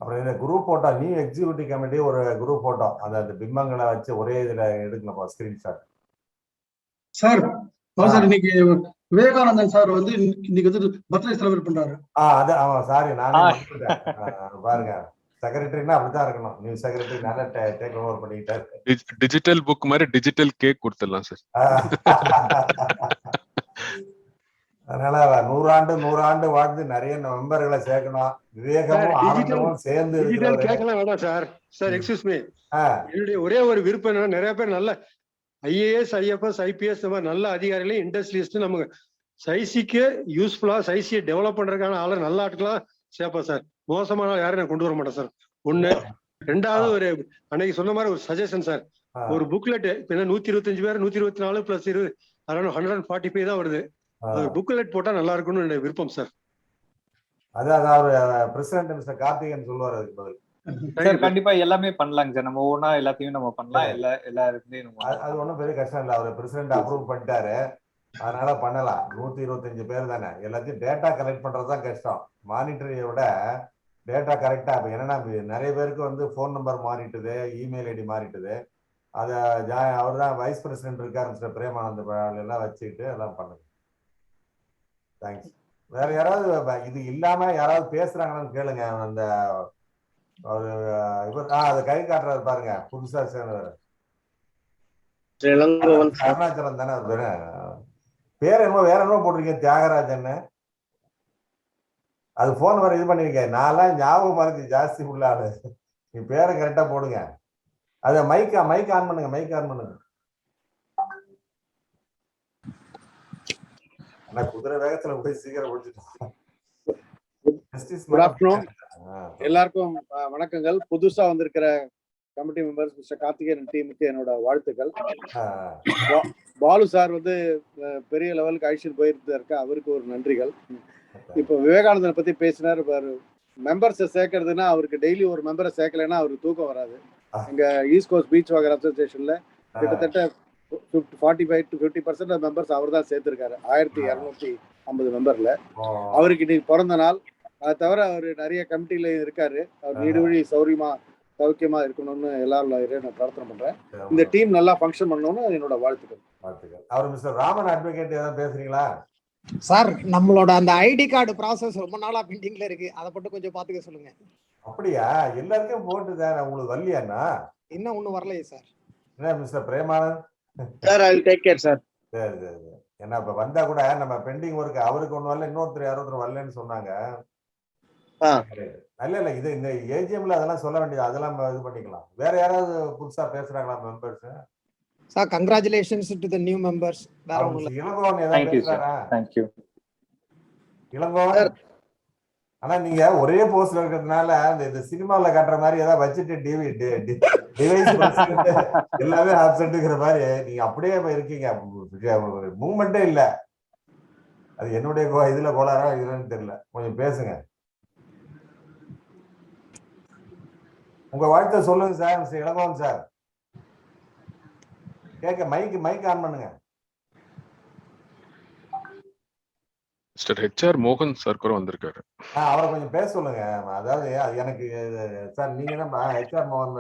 அப்புறம் இந்த group photo new executive committee ஒரு குரூப் போட்டோ அந்த பிம்பங்களை வச்சு ஒரே இதுல எடுக்கணும் ஸ்கிரீன்ஷாட். சார் சார் இன்னைக்கு விவேகானந்தன் சார் வந்து இன்னைக்கு வந்து பர்த்டே செலிப்ரேட் பண்றாரு. அது ஆமா சாரி நானே பாருங்க செக்ரட்டரினா அப்படிதான் இருக்கணும். நியூ செக்ரட்டரி நல்லா டேக் ஓவர் பண்ணிட்டாரு. டிஜிட்டல் புக் மாதிரி டிஜிட்டல் கேக் கொடுத்துடலாம் சார். அதனால 100 ஆண்டு வாழ்ந்து நிறைய மெம்பர்களை சேர்க்கணும். விவேகமும் ஆனந்தமும் சேர்ந்து கேட்கலாம் வேணாம் சார். சார் எக்ஸ்கியூஸ் மீ, என்னுடைய ஒரே ஒரு விருப்பம் என்னன்னா, நிறைய பேர் நல்ல IAS IFS IPS இந்த மாதிரி நல்ல அதிகாரிகளையும் இண்டஸ்ட்ரியலிஸ்ட் நமக்கு CySiக்கு யூஸ்ஃபுல்லா CySiயை டெவலப் பண்றதுக்கான ஆளு நல்ல ஆட்களா சேர்ப்பேன் சார். மோசமான யாரும் நான் கொண்டு வர மாட்டேன் சார். ஒண்ணு. ரெண்டாவது, ஒரு அன்னைக்கு சொன்ன மாதிரி ஒரு சஜஷன் சார். ஒரு புக்லெட் 125 பேர் 124 + 20 அதனால 145 தான் வருது. புக்லெட் போட்டா நல்லா இருக்கும்னு என்னுடைய விருப்பம் சார். அதான் அவர் பிரசிடென்ட் மிஸ்டர் கார்த்திகேயன் சொல்லுவார் அதுக்கு பதில். சார் கண்டிப்பா எல்லாமே பண்ணலாங்க சார். நம்ம ஒவ்வொன்னா எல்லாத்தையும் நம்ம பண்ணலாம். எல்லாருக்குமே அது ஒன்றும் பெரிய கஷ்டம் இல்லை. அவர் பிரசிடென்ட் அப்ரூவ் பண்ணிட்டாரு, அதனால பண்ணலாம். 125 பேர் தானே, எல்லாத்தையும் டேட்டா கலெக்ட் பண்றதுதான் கஷ்டம். மானிட்டரியை விட டேட்டா கரெக்டா இப்போ என்னன்னா நிறைய பேருக்கு வந்து ஃபோன் நம்பர் மாறிட்டுது, இமெயில் ஐடி மாறிட்டுது. அதை அவர் தான் வைஸ் பிரசிடென்ட் இருக்கார் மிஸ்டர் பிரேமானந்த் எல்லாம் வச்சுக்கிட்டு எல்லாம் பண்ணுங்க. தேங்க்ஸ். வேற யாராவது இது இல்லாம யாராவது பேசுறாங்கன்னு கேளுங்க. அந்த அது கை காட்டுறாரு பாருங்க, புதுசா சேர்ந்தவர் அருணாச்சலம் தானே அவர் பேரு. பேர் என்னமோ வேற என்னமோ போட்டிருக்கீங்க, தியாகராஜன். அது போன் வர இது பண்ணிருக்கேன். நான்லாம் ஞாபகம் மறந்து ஜாஸ்தி உள்ள ஆளு. நீ பேரை கரெக்டா போடுங்க. அத மைக் ஆன் பண்ணுங்க, மைக் ஆன் பண்ணுங்க. குதிரை வேகத்துல போய் சீக்கிரம் முடிச்சுட்டோம். எல்லாருக்கும் வணக்கங்கள். புதுசா வந்திருக்கிற கமிட்டி மெம்பர்ஸ் மிஸ்டர் கார்த்திகேயன் டீமுக்கு என்னோட வாழ்த்துக்கள். பாலு சார் வந்து பெரிய லெவலுக்கு அழிச்சுட்டு போயிருக்க அவருக்கு ஒரு நன்றிகள். இப்போ விவேகானந்தனை பத்தி பேசினார். மெம்பர்ஸை சேர்க்கறதுன்னா அவருக்கு டெய்லி ஒரு மெம்பரை சேர்க்கலைன்னா அவருக்கு தூக்கம் வராது. எங்க ஈஸ்ட் கோஸ்ட் பீச் வாக்கர் அசோசியேஷன்ல கிட்டத்தட்ட 45 to 50% மெம்பர்ஸ் அவர் தான் சேர்த்திருக்காரு. 1250 மெம்பர்ல. அவருக்கு இன்னைக்கு பிறந்த நாள். அதை தவிர அவர் நிறைய கமிட்டில இருக்காரு. அவர் நீடுவழி சௌக்கியமா இருக்கணும்னு எல்லாரும் நான் பிரார்த்தனை பண்றேன். இந்த டீம் நல்லா ஃபங்க்ஷன் பண்ணணும்னு என்னோட வாழ்த்துக்கள். அவர் மிஸ்டர் ராமன் அட்வொகேட் ஏதாவது பேசுறீங்களா சார்? நம்மளோட அந்த ஐடி கார்டு ப்ராசஸ் ரொம்ப நாளா பெண்டிங்ல இருக்கு. அதை மட்டும் கொஞ்சம் பாத்துக்க சொல்லுங்க. அப்படியா? எல்லாருக்கும் போட்டுதான், உங்களுக்கு வரலையாண்ணா? இன்னும் ஒண்ணும் வரலையே சார். என்ன mister Premanand? Sir I will take care sir. சரி சரி சரி. ஏன்னா இப்ப வந்தா கூட நம்ம பெண்டிங் ஒர்க் அவருக்கு ஒண்ணு வரல, இன்னொருத்தர் யாரொருத்தர் வரலன்னு சொன்னாங்க. இல்ல இது இந்த ஏஜிஎம்ல அதெல்லாம் சொல்ல வேண்டியது, அதெல்லாம் இது பண்ணிக்கலாம். வேற யாராவது புதுசா பேசுறாங்களா members? Sir congratulations to the new members. வேற ஒண்ணும் இல்ல. இளங்கோவன் ஏதாவது பேசுறாரா? Thank you Elangovan. ஆனா நீங்க ஒரே போஸ்ட்ல இருக்கிறதுனால இந்த சினிமாவில் காட்டுற மாதிரி ஏதாவது வச்சுட்டு டிவைஸ் எல்லாமே ஆப்சென்ட்ங்கிற மாதிரி நீங்க அப்படியே இருக்கீங்க. மூவ்மெண்டே இல்ல. அது என்னுடைய இதுல கோளாரா இதுன்னு தெரியல. கொஞ்சம் பேசுங்க. உங்க வாழ்த்தை சொல்லுங்க சார். மிஸ்டர் இளங்கோவன் சார் கேட்க மைக் ஆன் பண்ணுங்க. மிஸ்டர் HR மோகன் சார் கூட வந்திருக்காரு. அவரை கொஞ்சம் பேச சொல்லுங்க. அதாவது எனக்கு சார் நீங்க தான் HR மோகன்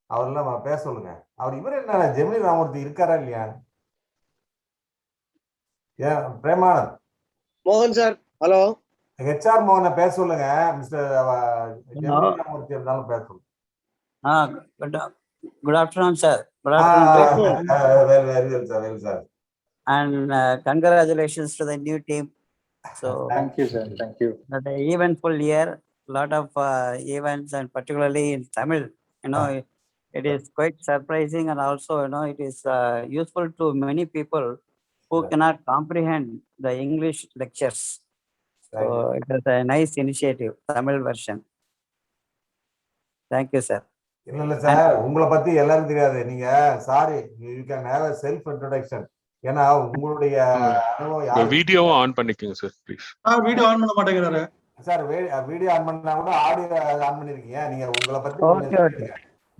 அவரெல்லாம் பேச சொல்லுங்க. அவர் இவர் என்ன ஜெமினி ராமூர்த்தி இருக்காரா இல்லையா? ஏன் பிரேமானந்த் மோகன் சார் ஹலோ. HR மோகனை பேச சொல்லுங்க. மிஸ்டர் ஜெமினி ராமூர்த்தி இருந்தாலும் பேச சொல்லுங்க. Good afternoon, sir. Good afternoon. Very well, sir. Well, sir. And congratulations to the new team. So thank you, sir. Thank you. The eventful year, lot of events, and particularly in Tamil. It is quite surprising, and also it is useful to many people who cannot comprehend the English lectures. So it is a nice initiative, Tamil version. Thank you, sir. இல்ல sir, உங்களை பத்தி எல்லாரும் தெரியாது. நீங்க sorry, you can have a self introduction. ஏன்னா உங்களுடைய வீடியோவை on பண்ணிக்கங்க சார் ப்ளீஸ். வீடியோ ஆன் பண்ண மாட்டேங்கிறாரு. சார் வீடியோ ஆன் பண்ணா கூட ஆடியோ ஆன் பண்ணிருக்கீங்க. நீங்க உங்களை பத்தி Okay, okay.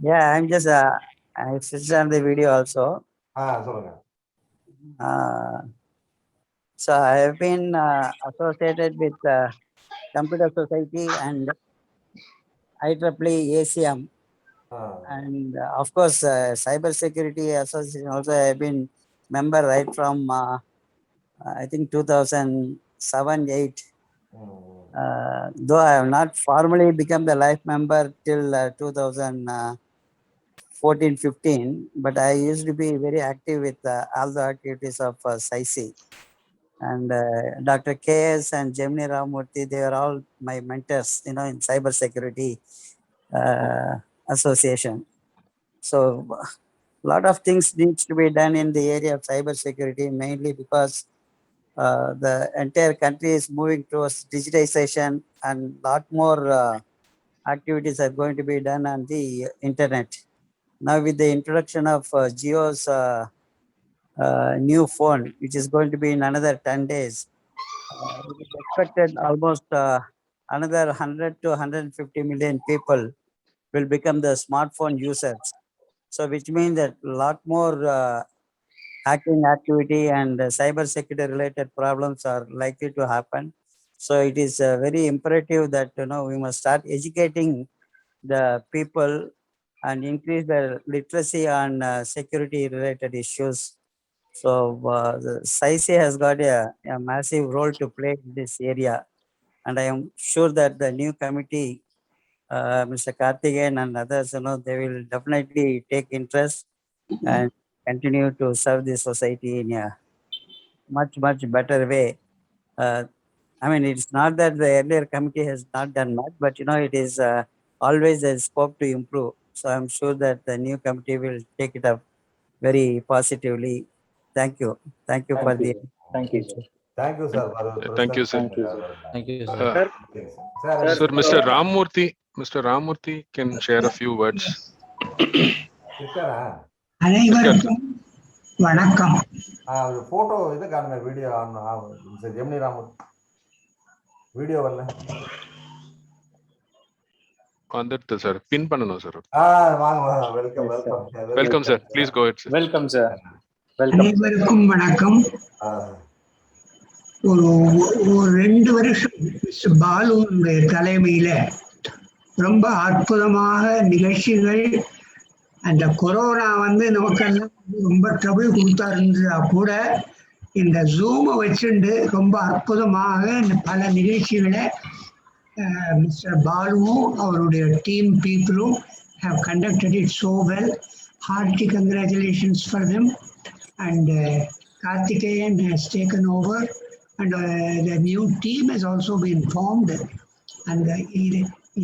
Yeah, I'm just I switched on the video also. சொல்லுங்க. So I have been associated with Computer Society and IEEE ACM, and of course Cyber Security Association also I have been member right from I think 2007-8. Though I have not formally become the life member till 2014-15, but I used to be very active with all the activities of CySi. And Dr. KS and Gemini Ramurthy, they are all my mentors, in Cyber Security Association. So a lot of things needs to be done in the area of cyber security, mainly because the entire country is moving towards digitization, and lot more activities are going to be done on the internet. Now with the introduction of Jio's new phone, which is going to be in another 10 days, it is expected almost another 100 to 150 million people will become the smartphone users. So which means that a lot more hacking activity and cyber security related problems are likely to happen. So it is very imperative that we must start educating the people and increase the literacy on security related issues. So the CySi has got a massive role to play in this area, and I am sure that the new committee, Mr. Karthikeyan and others, they will definitely take interest and continue to serve the society in a much better way. I mean, it's not that the earlier committee has not done much, but it is always a scope to improve. So I'm sure that the new committee will take it up very positively. Thank you. Thank you for the. Thank you, sir. Thank you, sir. Thank you, sir. Thank you, sir. Sir, Mr. Ramurthy can share a few words. அனைவருக்கும் வணக்கம். Photo இது காணுங்க, video Gemini Ramurthy video வரல. வந்துட்டு sir, pin பண்ணணும் sir. வாங்க welcome sir, please go ahead sir. Welcome sir. அனைவருக்கும் வணக்கம். ஒரு 2 வருஷம் மிஸ்டர் பாலுடைய தலைமையில ரொம்ப அற்புதமாக நிகழ்ச்சிகள், அந்த கொரோனா நமக்கெல்லாம் ரொம்ப ட்ரபிள் கொடுத்தாருந்தா கூட இந்த ஜூமை வச்சுண்டு ரொம்ப அற்புதமாக பல நிகழ்ச்சிகளை Mr. Balu, our team people have conducted it so well. Hearty congratulations for them. And Karthikeyan has taken over, and the new team has also been formed. And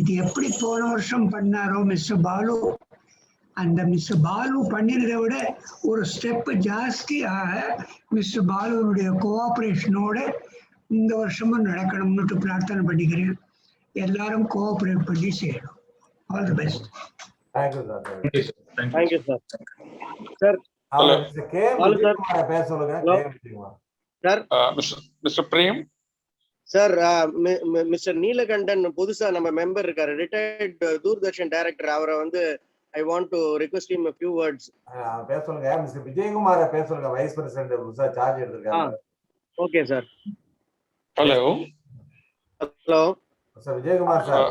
இது எப்படி போன வருஷம் பண்ணாரோ மிஸ்டர் பாலு, அந்த மிஸ்டர் பாலு பண்ணினதை விட ஒரு ஸ்டெப் ஜாஸ்தியாக mister பாலுடைய கோஆபரேஷனோட இந்த வருஷமும் நடக்கணும்னு பிரார்த்தனை பண்ணிக்கிறேன். எல்லாரும் கோஆபரேட் பண்ணி செய்யணும். All the best. Thank you sir. Thank you sir. Sir பேச சொல்லுங்க. Sir mister Prem sir, mister Neelakantan புதுசா நம்ம மெம்பர் இருக்காரு, ரிட்டையர்ட் தூர்தர்ஷன் டைரக்டர். அவரை I want to request him a few words. பேச சொல்லுங்க. மிஸ்டர் விஜயகுமார பேச சொல்லுங்க, வைஸ் பிரசிடென்ட் புதுசா சார்ஜ் எடுத்துருக்காங்க. Okay sir. Hello sir Vijayakumar sir.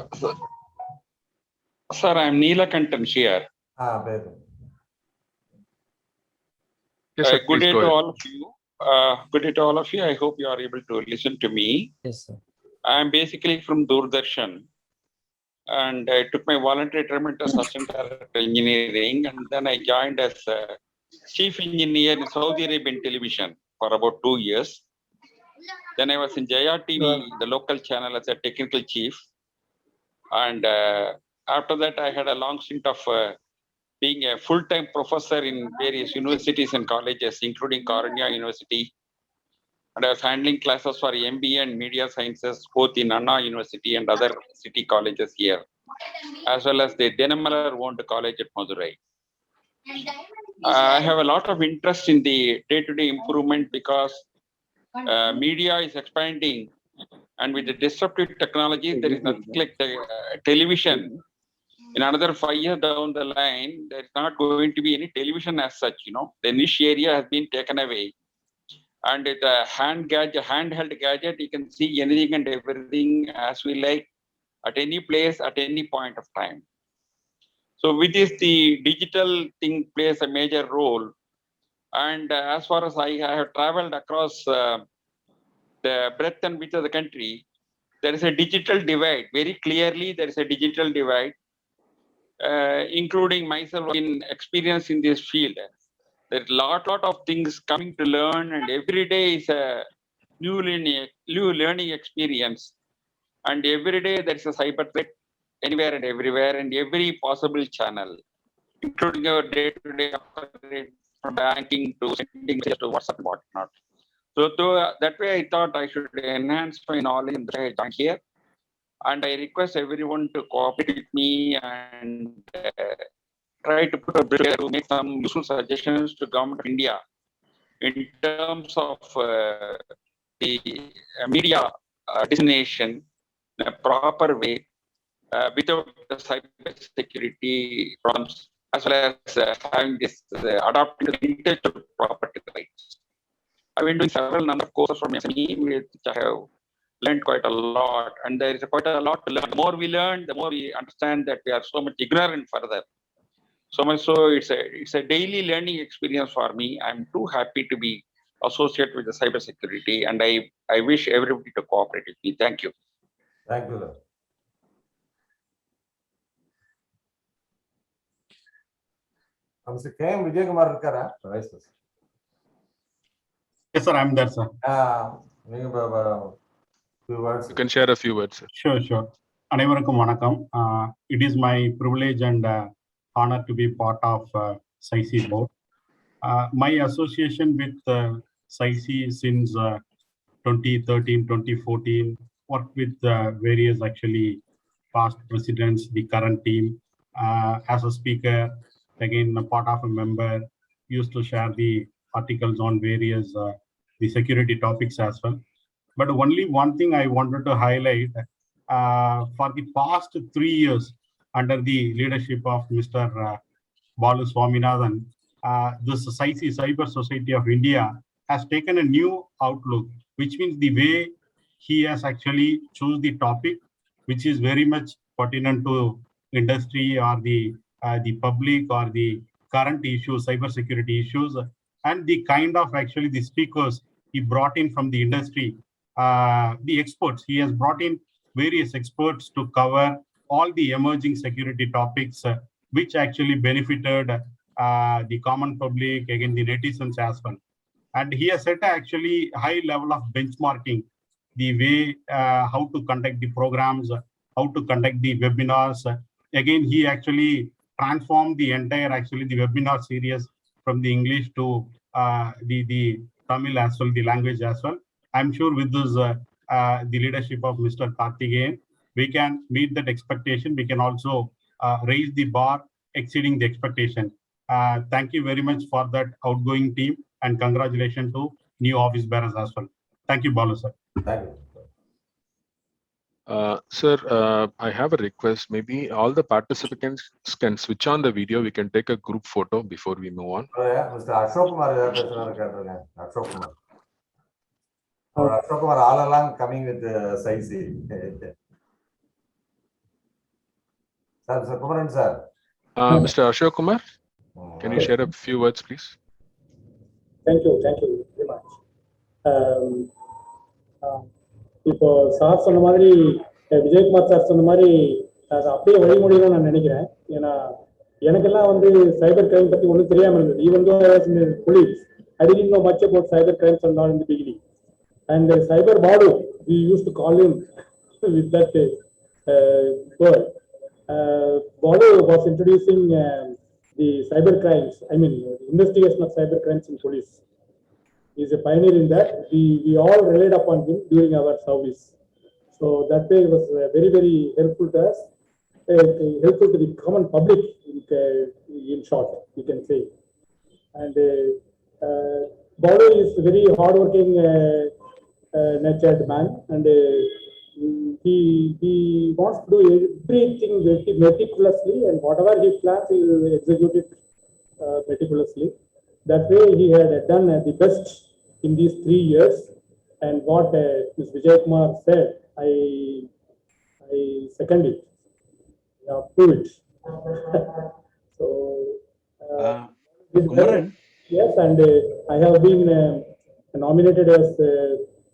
Sir, I am Neelakantan here. Yes, sir, good day to all of you. Good day to all of you. I hope you are able to listen to me. Yes, sir. I am basically from Doordarshan, and I took my voluntary retirement as Assistant Director Engineering, and then I joined as Chief Engineer in Saudi Arabian Television for about 2 years. Then I was in Jaya TV, the local channel, as a technical chief. And after that, I had a long stint of being a full-time professor in various universities and colleges, including Karthikeyan University. And I was handling classes for MBA and Media Sciences, both in Anna University and other city colleges here, as well as the Denamalar-owned college at Madurai. I have a lot of interest in the day-to-day improvement because media is expanding And with the disruptive technologies, there is nothing like television. In another 5 years down the line, there's not going to be any television as such. The niche area has been taken away. And the handheld gadget, you can see anything and everything as we like at any place, at any point of time. So with this, the digital thing plays a major role. And as far as I have traveled across the breadth and width of the country, there is a digital divide. Very clearly, there is a digital divide, including myself in experience in this field. There's a lot of things coming to learn, and every day is a new learning experience. And every day there is a cyber threat anywhere and everywhere, and every possible channel, including our day-to-day from banking to sending messages to WhatsApp and whatnot. So that way, I thought I should enhance my knowledge and I joined here. And I request everyone to cooperate with me and try to put a bridge to make some useful suggestions to Government of India in terms of the media dissemination in a proper way without the cyber security problems, as well as having this adopting the intellectual property rights. I've been doing several number of courses from SME, which I have learned quite a lot, and there is quite a lot to learn. The more we learn, the more we understand that we are so much ignorant further. So much so, it's a daily learning experience for me. I'm too happy to be associated with the cybersecurity, and I wish everybody to cooperate with me. Thank you. Thank you. Mr. K. Vijay Kumar irukara? Yes, sir, I'm there, sir. Few words. You can share a few words, sir. Sure. அனைவருக்கும் வணக்கம். It is my privilege and honor to be part of CySi board. My association with CySi since 2013, 2014, worked with various actually past presidents, the current team, as a speaker, again a part of a member, used to share the articles on various the security topics as well. But only one thing I wanted to highlight, for the past 3 years under the leadership of Mr. Balu Swaminathan, this CySi Cyber Society of India has taken a new outlook, which means the way he has actually choose the topic, which is very much pertinent to industry or the public or the current issues, cybersecurity issues, and the kind of actually the speakers he brought in from the industry, the experts. He has brought in various experts to cover all the emerging security topics, which actually benefited the common public, again the netizens as well. And he has set actually high level of benchmarking, the way how to conduct the programs, how to conduct the webinars. Again, he actually transformed the entire actually the webinar series from the English to the Tamil as well, the language as well. I'm sure with this the leadership of Mr. Karthikeyan, we can meet that expectation. We can also raise the bar exceeding the expectation. Thank you very much for that outgoing team, and congratulations to new office bearers as well. Thank you, Balu sir. Thank you. Sir, I have a request. Maybe all the participants can switch on the video. We can take a group photo before we move on. Mr. Ashok Kumar Ashok Kumar. Ashok Kumar all along coming with CySi. Sir, Kumaran sir. Mr. Ashok Kumar, can you share a few words, please? Thank you very much. இப்போ sir சொன்ன மாதிரி, Vijayakumar sir சொன்ன மாதிரி அதை அப்படியே வழிமொழிதான் நான் நினைக்கிறேன். ஏன்னா எனக்கெல்லாம் வந்து சைபர் கிரைம் பத்தி ஒன்றும் தெரியாம இருந்தது. Even though police, I didn't know much about cyber crimes and all in the beginning. And Cyber Balu, we used to call him with that word. Balu was introducing the cyber crimes, I mean investigation of cyber crimes in police. He is a pioneer in that. We all relied upon him during our service. So that way it was very, very helpful to us, helpful to the common public in short, you can say. And Balu is very hardworking natured man, and he wants to do everything meticulously, and whatever he plans, he will execute it meticulously. That way, he had done the best in these 3 years. And what Ms. Vijay Kumar said, I second it. I approve it. So, Kumaran? yes, and I have been nominated as the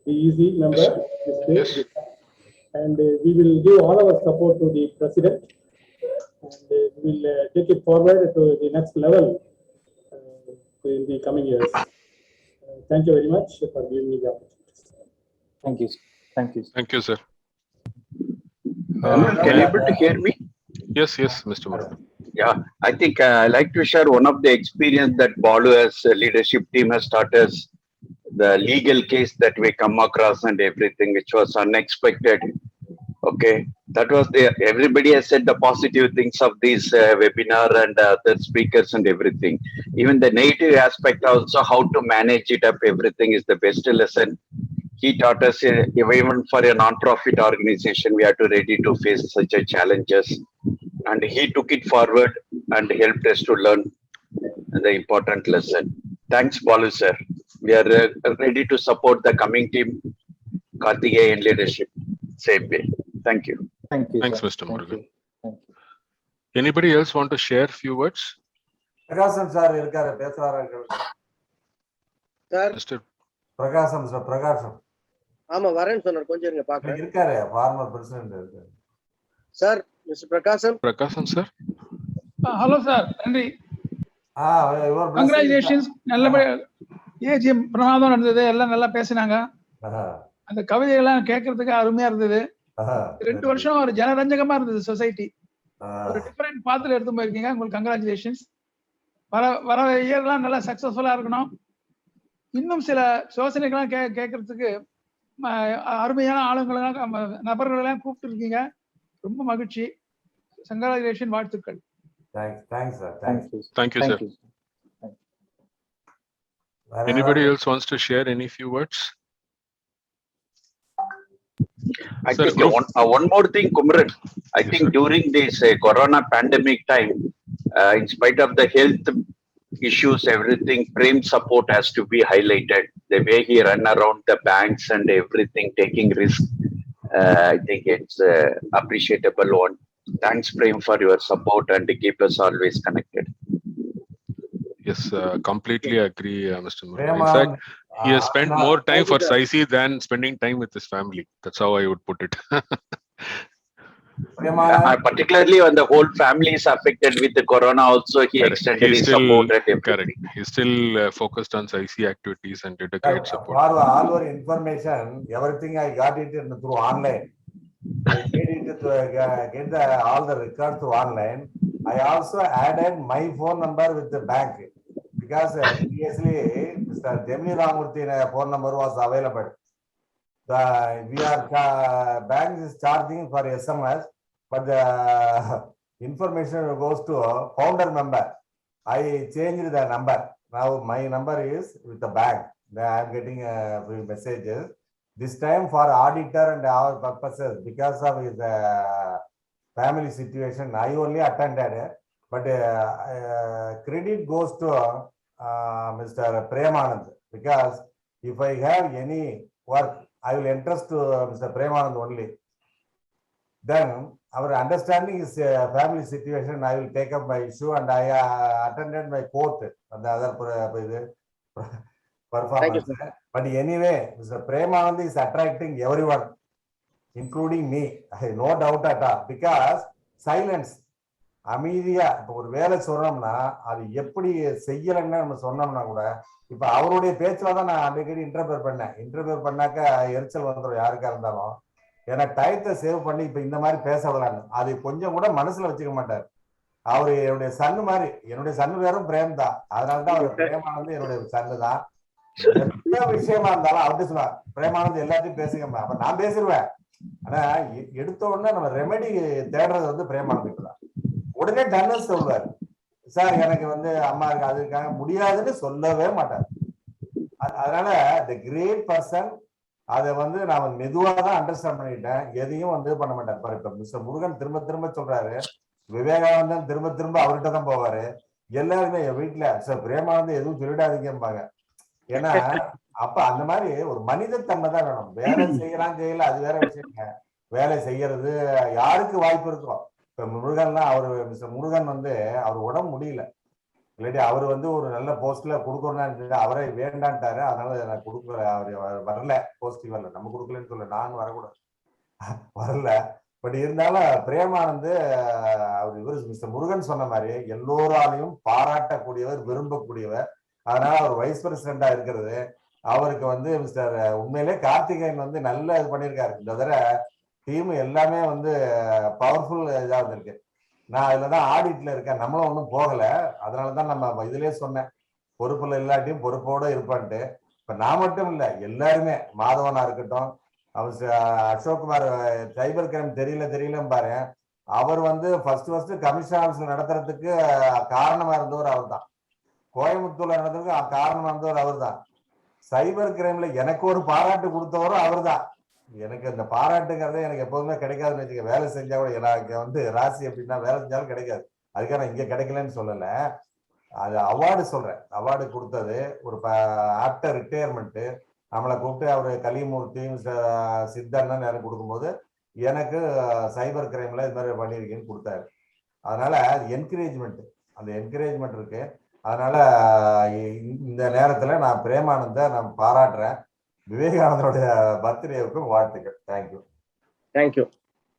EC member this day. And we will give all our support to the president, and we will take it forward to the next level in the coming years. Thank you very much for giving me the opportunity. Thank you. Thank you. Thank you, sir. Can you able to hear me? Yes, Mr. Murugan. Yeah, I think I like to share one of the experience that Balu as leadership team has taught us, the legal case that we come across and everything, which was unexpected. Okay, that was there. Everybody has said the positive things of this webinar and other speakers and everything. Even the negative aspect also, how to manage it up, everything is the best lesson. He taught us, even for a non-profit organization, we are to ready to face such a challenges. And he took it forward and helped us to learn the important lesson. Thanks, Balu sir. We are ready to support the coming team, Karthikeyan leadership. Same way. Thank you. Thank you. Thanks, Sir. Mr. Thank Murugan. you. Anybody else want to share few words? பிரகாசம் sir இருக்காரு, பேசுறாரு sir. Mister பிரகாசம் sir. பிரகாசம் ஆமா வரேன்னு சொன்னார், கொஞ்சம் இருங்க பாக்குறேன். இருக்காரு, ஃபார்மர் பிரசிடென்ட் இருக்காரு. சார், மிஸ்டர் பிரகாசம். பிரகாசம் சார். ஹலோ சார், நன்றி. கங்க்ராச்சுலேஷன்ஸ். நல்லபடியா ஏஜிஎம் பிரமாதம் நடந்தது, எல்லாம் நல்லா பேசினாங்க. அந்த கவிதைகள்லாம் கேட்கறதுக்கு அருமையா இருந்தது. 2 வருஷம் ஒரு ஜனரஞ்சகமா இருந்தது சொசைட்டி. ஒரு டிஃபரெண்ட் பாத்துல எடுத்து போயிருக்கீங்க, உங்களுக்கு கங்க்ராச்சுலேஷன்ஸ். வர இயர்லாம் நல்லா சக்சஸ்ஃபுல்லா இருக்கணும். இன்னும் சில யோசனைகள்லாம் கேட்கறதுக்கு அருமையான ஆளுங்களெல்லாம் நபர்களெல்லாம் கூப்பிட்டு இருக்கீங்க. ரொம்ப மகிழ்ச்சி. கங்க்ராச்சுலேஷன், வாழ்த்துக்கள். Thanks sir. Thank you sir. Anybody else wants to share any few words? I think one more thing, Kumaran. I think during this corona pandemic time, in spite of the health issues, everything, Prem support has to be highlighted. The way he ran around the banks and everything, taking risk, I think it's appreciable one. Thanks, Prem, for your support and keep us always connected. Yes, completely agree, Mr. Murugan. In fact, he has spent more time for CySi than spending time with his family. That's how I would put it. Particularly when the whole family is affected with the corona also, he extended his support and everything. Correct. He's still focused on CySi activities and did a great support. For all your information, everything I got it through online. I made it to get all the records through online. I also added my phone number with the bank because previously Mr. Gemini Ramurthy phone number was available. Bank is charging for SMS, but the information goes to founder member. I changed the number. Now my number is with the bank. I am getting messages. This time for auditor and our purposes, because of his family situation, I only attended, but credit goes to Mr. Premanand, because if I have any work, I will entrust to Mr. Premanand only. Then our understanding is family situation, I will take up my issue, and I attended my court and the other performance. But anyway, Mr. Premanand is attracting everyone, including me. No doubt at all, because silence. அமைதியா இப்ப ஒரு வேலை சொல்றோம்னா அது எப்படி செய்யலன்னு நம்ம சொன்னோம்னா கூட, இப்ப அவருடைய பேச்சுலதான் நான் அடிக்கடி இன்டர்பியர் பண்ணாக்க எரிச்சல் வந்துடும் யாருக்கா இருந்தாலும். ஏன்னா டயத்தை சேவ் பண்ணி இப்ப இந்த மாதிரி பேச விடலான்னு அது கொஞ்சம் கூட மனசுல வச்சுக்க மாட்டார். அவரு என்னுடைய சன்னு மாதிரி, என்னுடைய சன்னு பேரும் பிரேம் தான். அதனாலதான் அவர் பிரேமானந்து என்னுடைய சன்னு தான். எந்த விஷயமா இருந்தாலும் அவர்கிட்ட சொல்லுவார், பிரேமானந்த் எல்லாத்தையும் பேசுங்க. அப்ப நான் பேசிடுவேன். ஆனா எடுத்த உடனே நம்ம ரெமெடி தேடுறது வந்து பிரேமானந்துக்கு தான். உடனே டன்னஸ் சொல்லுவார், சார் எனக்கு அம்மா இருக்கு அதுக்காக முடியாதுன்னு சொல்லவே மாட்டார். அதனால the great person அதை வந்து நான் மெதுவாக தான் அண்டர்ஸ்டாண்ட் பண்ணிட்டேன். எதையும் வந்து பண்ண மாட்டேன். பாரு, இப்ப மிஸ்டர் முருகன் திரும்ப திரும்ப சொல்றாரு, விவேகானந்தன் திரும்ப திரும்ப அவர்கிட்ட தான் போவாரு. எல்லாருமே என் வீட்டுல சார் பிரேமானந்தம் எதுவும் சொல்லிடாதீங்கம்பாங்க. ஏன்னா அப்ப அந்த மாதிரி ஒரு மனிதத்தன்மை தான் வேணும். வேலை செய்யலாம் செய்யல அது வேற விஷயங்க. வேலை செய்யறது யாருக்கு வாய்ப்பு இருக்கும். இப்ப முருகன்லாம் அவரு மிஸ்டர் முருகன் வந்து அவர் உடம்பு முடியல, இல்லாட்டி அவர் வந்து ஒரு நல்ல போஸ்ட்ல கொடுக்கணும்னு அவரே வேண்டான்ட்டாரு. அதனால நான் கொடுக்கல, அவர் வரல போஸ்ட். வரல, நம்ம கொடுக்கலன்னு சொல்ல, நானும் வரக்கூடாது, வரல. பட் இருந்தாலும் பிரேமானந்து அவர் இவர் மிஸ்டர் முருகன் சொன்ன மாதிரி எல்லோராலையும் பாராட்டக்கூடியவர், விரும்பக்கூடியவர். அதனால அவர் வைஸ் பிரசிடண்டா இருக்கிறது அவருக்கு வந்து மிஸ்டர் உண்மையிலே கார்த்திகேயன் வந்து நல்ல இது பண்ணியிருக்காரு. இந்த தடவை டீம் எல்லாமே வந்து பவர்ஃபுல் இதா இருக்கு. நான் அதுலதான் ஆடிட்ல இருக்கேன், நம்மளும் ஒன்றும் போகல. அதனாலதான் நம்ம இதுலயே சொன்னேன், பொறுப்புல இல்லாட்டியும் பொறுப்போட இருப்பான்ட்டு. இப்ப நான் மட்டும் இல்ல, எல்லாருமே, மாதவனா இருக்கட்டும், அவர் அசோக்குமார் சைபர் கிரைம் தெரியல பாரு, அவர் வந்து ஃபர்ஸ்ட் கமிஷன் ஆஃபீஸ்ல நடத்துறதுக்கு காரணமா இருந்தவர் அவர் தான். கோயம்புத்தூர்ல நடத்துறதுக்கு காரணமா இருந்தவர் அவர் தான். சைபர் கிரைம்ல எனக்கு ஒரு பாராட்டு கொடுத்தவரும் அவர் தான். எனக்கு அந்த பாராட்டுங்கிறது எனக்கு எப்போதுமே கிடைக்காதுன்னு வச்சுக்க. வேலை செஞ்சா கூட எனக்கு வந்து ராசி எப்படின்னா வேலை செஞ்சாலும் கிடைக்காது. அதுக்காக நான் இங்க கிடைக்கலன்னு சொல்லல, அது அவார்டு சொல்றேன். அவார்டு கொடுத்தது ஒரு ஆஃப்டர் ரிட்டையர்மெண்ட் நம்மளை கூப்பிட்டு அவரு கலிமூர்த்தி சித்தன்னு நேரம் கொடுக்கும்போது எனக்கு சைபர் கிரைம்ல இது மாதிரி பண்ணியிருக்கேன்னு கொடுத்தாரு. அதனால என்கரேஜ்மெண்ட், அந்த என்கரேஜ்மெண்ட் இருக்கு. அதனால இந்த நேரத்துல நான் பிரேமானந்த நான் பாராட்டுறேன். விவேகானந்தருடைய பர்த்டேவுக்கும் வாழ்த்துக்கள். Thank you. Thank you.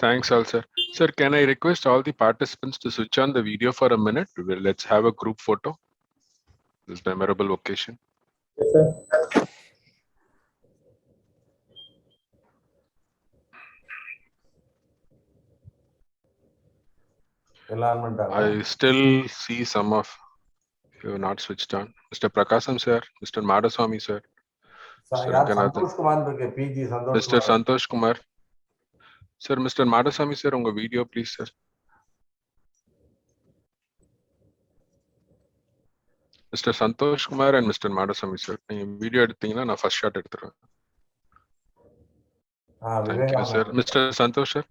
Thanks all, sir. Sir, can I request all the participants to switch on the video for a minute? Let's have a group photo. This memorable occasion. Yes, sir. I still see some of you have not switched on. Mr. Prakasam sir, Mr. Madaswamy sir, Mr. Ranganathan, Mr. Santosh Kumar. Sir, Mr. Madaswamy sir, unga video please sir. Mr. Santosh Kumar and Mr. Madaswamy sir, video எடுத்தீங்கன்னா நான் first shot எடுத்துறேன். Thank you sir. Mr. Santosh sir.